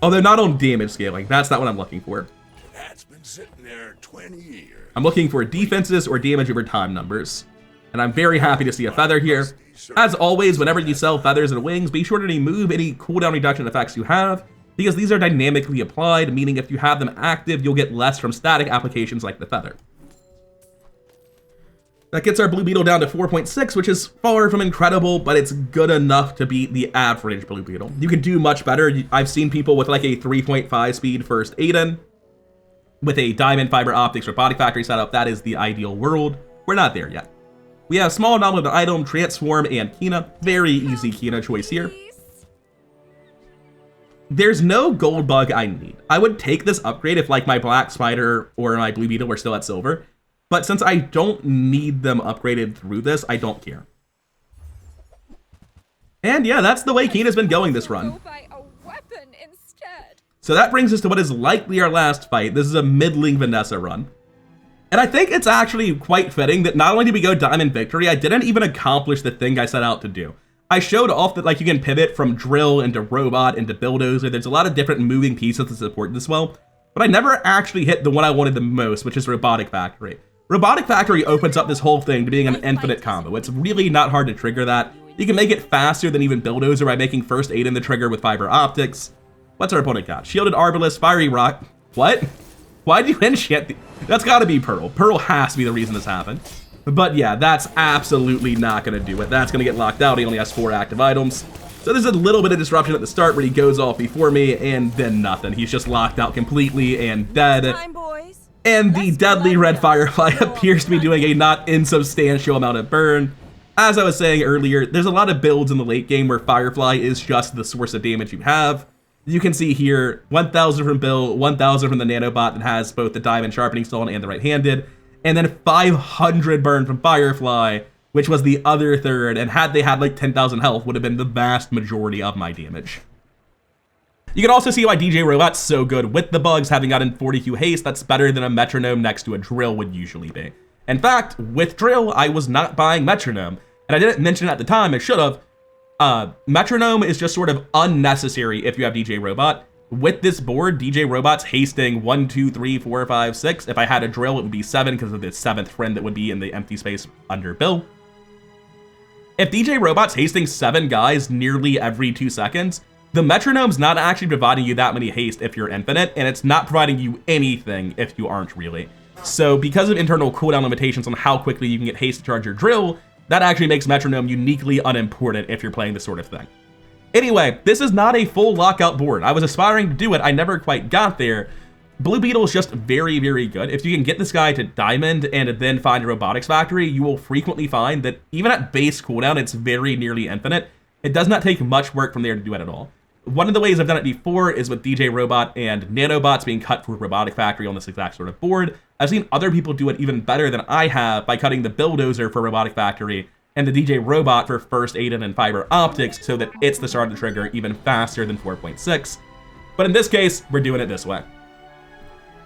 Although not on damage scaling. That's not what I'm looking for. That's been sitting there 20 years. I'm looking for defenses or damage over time numbers. And I'm very happy to see a feather here. As always, whenever you sell feathers and wings, be sure to remove any cooldown reduction effects you have, because these are dynamically applied, meaning if you have them active, you'll get less from static applications like the feather. That gets our Blue Beetle down to 4.6, which is far from incredible, but it's good enough to beat the average Blue Beetle. You can do much better. I've seen people with like a 3.5 speed First Aiden. with a diamond fiber optics robotic factory setup, that is the ideal world. We're not there yet. We have small anomaly item, transform, and Kina. Very easy Kina choice here. There's no gold bug I need. I would take this upgrade if like my black spider or my blue beetle were still at silver, but since I don't need them upgraded through this, I don't care. And yeah, that's the way Kina's been going this run. So that brings us to what is likely our last fight. This is a middling Vanessa run. And I think it's actually quite fitting that not only did we go Diamond Victory, I didn't even accomplish the thing I set out to do. I showed off that like you can pivot from drill into robot into bulldozer. There's a lot of different moving pieces to support this well, but I never actually hit the one I wanted the most, which is Robotic Factory. Robotic Factory opens up this whole thing to being an infinite combo. It's really not hard to trigger that. You can make it faster than even bulldozer by making first aid in the trigger with fiber optics. What's our opponent got? Shielded Arbalest, Fiery Rock. What? Why'd you enchant? That's gotta be Pearl. Pearl has to be the reason this happened. But yeah, that's absolutely not gonna do it. That's gonna get locked out. He only has 4 active items. So there's a little bit of disruption at the start where he goes off before me, and then nothing. He's just locked out completely and dead. And the deadly red Firefly appears to be doing a not insubstantial amount of burn. As I was saying earlier, there's a lot of builds in the late game where Firefly is just the source of damage you have. You can see here, 1,000 from Bill, 1,000 from the nanobot that has both the diamond sharpening stone and the right-handed, and then 500 burn from Firefly, which was the other third, and had they had like 10,000 health, would have been the vast majority of my damage. You can also see why DJ Robot's so good with the bugs, having gotten 42 haste. That's better than a metronome next to a drill would usually be. In fact, with drill, I was not buying metronome, and I didn't mention it at the time, I should have. Metronome is just sort of unnecessary if you have DJ Robot. With this board, DJ Robot's hasting 1, 2, 3, 4, 5, 6. If I had a drill, it would be 7 because of the 7th friend that would be in the empty space under Bill. If DJ Robot's hasting 7 guys nearly every 2 seconds, the metronome's not actually providing you that many haste if you're infinite, and it's not providing you anything if you aren't really. So because of internal cooldown limitations on how quickly you can get haste to charge your drill, that actually makes metronome uniquely unimportant if you're playing this sort of thing. Anyway, this is not a full lockout board. I was aspiring to do it, I never quite got there. Blue Beetle is just very, very good. If you can get this guy to diamond and then find a robotics factory, you will frequently find that even at base cooldown, it's very nearly infinite. It does not take much work from there to do it at all. One of the ways I've done it before is with DJ Robot and nanobots being cut for robotic factory on this exact sort of board. I've seen other people do it even better than I have by cutting the bulldozer for robotic factory and the DJ Robot for first aid and fiber optics so that it's the start of the trigger even faster than 4.6. But in this case, we're doing it this way.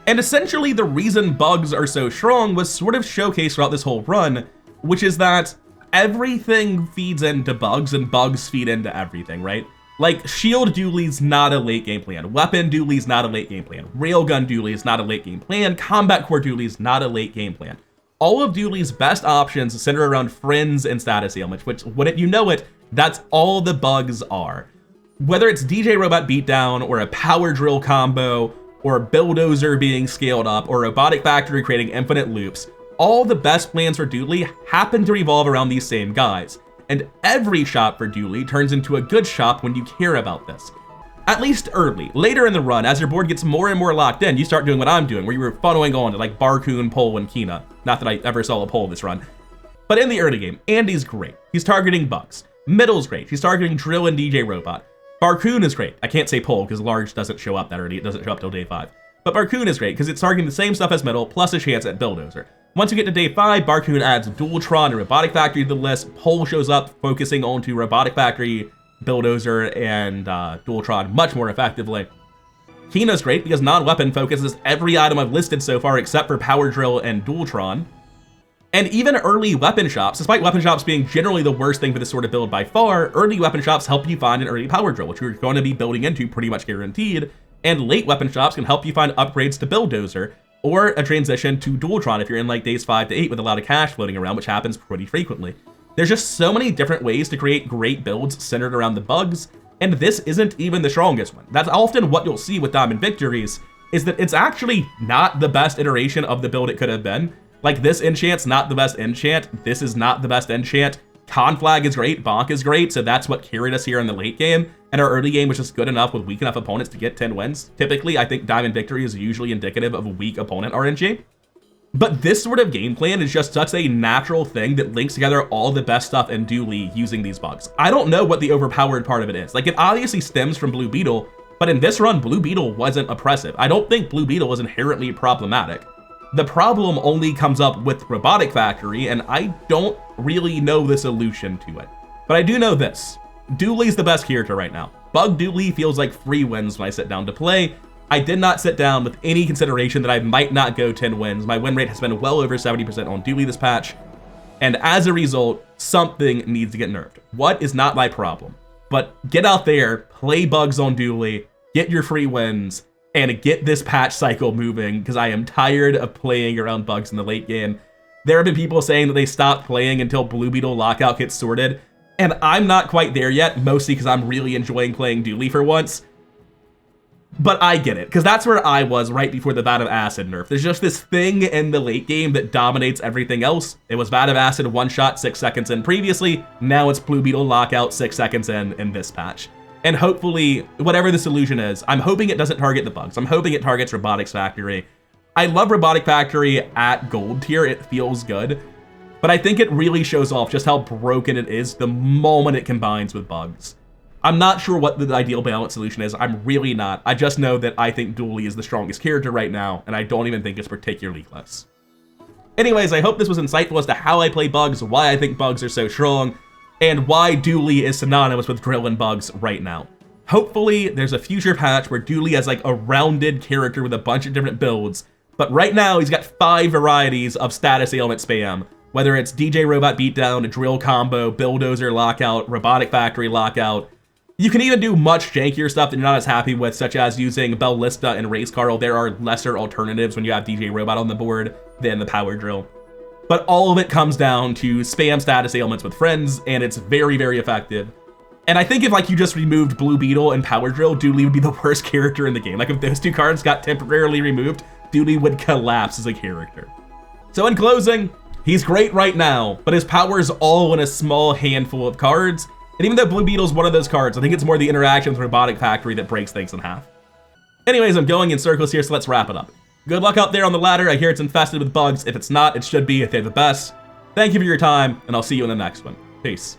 And essentially the reason bugs are so strong was sort of showcased throughout this whole run, which is that everything feeds into bugs and bugs feed into everything, right? Like, Shield Dooley's not a late game plan, Weapon Dooley's not a late game plan, Railgun Dooley is not a late game plan, Combat Core Dooley's not a late game plan. All of Dooley's best options center around friends and status ailments, which, wouldn't you know it, that's all the bugs are. Whether it's DJ Robot Beatdown, or a Power Drill combo, or Bulldozer being scaled up, or Robotic Factory creating infinite loops, all the best plans for Dooley happen to revolve around these same guys. And every shop for Dooley turns into a good shop when you care about this. At least early. Later in the run, as your board gets more and more locked in, you start doing what I'm doing, where you were funneling on to like Barcoon, Pole, and Kina. Not that I ever saw a Pole this run. But in the early game, Andy's great. He's targeting bugs. Middle's great. He's targeting Drill and DJ Robot. Barcoon is great. I can't say Pole because Large doesn't show up that early. It doesn't show up till day 5. But Barcoon is great because it's targeting the same stuff as Middle, plus a chance at Bulldozer. Once you get to day 5, Barcoon adds Dualtron and Robotic Factory to the list. Pole shows up, focusing onto Robotic Factory, Bulldozer, and Dualtron much more effectively. Kina's great because non-weapon focuses every item I've listed so far except for Power Drill and Dualtron. And even early weapon shops, despite weapon shops being generally the worst thing for this sort of build by far, early weapon shops help you find an early Power Drill, which you're going to be building into pretty much guaranteed. And late weapon shops can help you find upgrades to Bulldozer, or a transition to Dualtron if you're in like days 5 to 8 with a lot of cash floating around, which happens pretty frequently. There's just so many different ways to create great builds centered around the bugs, and this isn't even the strongest one. That's often what you'll see with Diamond Victories, is that it's actually not the best iteration of the build it could have been. Like, this enchant's not the best enchant, this is not the best enchant, Conflag is great, Bonk is great, so that's what carried us here in the late game, and our early game was just good enough with weak enough opponents to get 10 wins. Typically, I think Diamond Victory is usually indicative of a weak opponent RNG. But this sort of game plan is just such a natural thing that links together all the best stuff in Dooley using these bugs. I don't know what the overpowered part of it is. Like, it obviously stems from Blue Beetle, but in this run, Blue Beetle wasn't oppressive. I don't think Blue Beetle is inherently problematic. The problem only comes up with Robotic Factory, and I don't really know the solution to it. But I do know this. Dooley's the best character right now. Bug Dooley feels like free wins when I sit down to play. I did not sit down with any consideration that I might not go 10 wins. My win rate has been well over 70% on Dooley this patch. And as a result, something needs to get nerfed. What is not my problem? But get out there, play bugs on Dooley, get your free wins, and get this patch cycle moving, because I am tired of playing around bugs in the late game. There have been people saying that they stopped playing until Blue Beetle Lockout gets sorted, and I'm not quite there yet, mostly because I'm really enjoying playing Dooley for once. But I get it, because that's where I was right before the Vat of Acid nerf. There's just this thing in the late game that dominates everything else. It was Vat of Acid one shot 6 seconds in previously, now it's Blue Beetle Lockout 6 seconds in this patch. And hopefully, whatever the solution is, I'm hoping it doesn't target the bugs. I'm hoping it targets Robotics Factory. I love Robotic Factory at gold tier, it feels good. But I think it really shows off just how broken it is the moment it combines with bugs. I'm not sure what the ideal balance solution is. I'm really not. I just know that I think Dooley is the strongest character right now, and I don't even think it's particularly close. Anyways, I hope this was insightful as to how I play bugs, why I think bugs are so strong, and why Dooley is synonymous with drill and bugs right now. Hopefully, there's a future patch where Dooley has like a rounded character with a bunch of different builds, but right now he's got 5 varieties of status ailment spam, whether it's DJ Robot Beatdown, Drill Combo, Bulldozer Lockout, Robotic Factory Lockout. You can even do much jankier stuff that you're not as happy with, such as using Bellista and Race Carl. There are lesser alternatives when you have DJ Robot on the board than the Power Drill. But all of it comes down to spam status ailments with friends, and it's very, very effective. And I think if like you just removed Blue Beetle and Power Drill, Dooley would be the worst character in the game. Like if those 2 cards got temporarily removed, Dooley would collapse as a character. So in closing, he's great right now, but his power is all in a small handful of cards. And even though Blue Beetle's one of those cards, I think it's more the interaction with Robotic Factory that breaks things in half. Anyways, I'm going in circles here, so let's wrap it up. Good luck out there on the ladder. I hear it's infested with bugs. If it's not, it should be if they're the best. Thank you for your time, and I'll see you in the next one. Peace.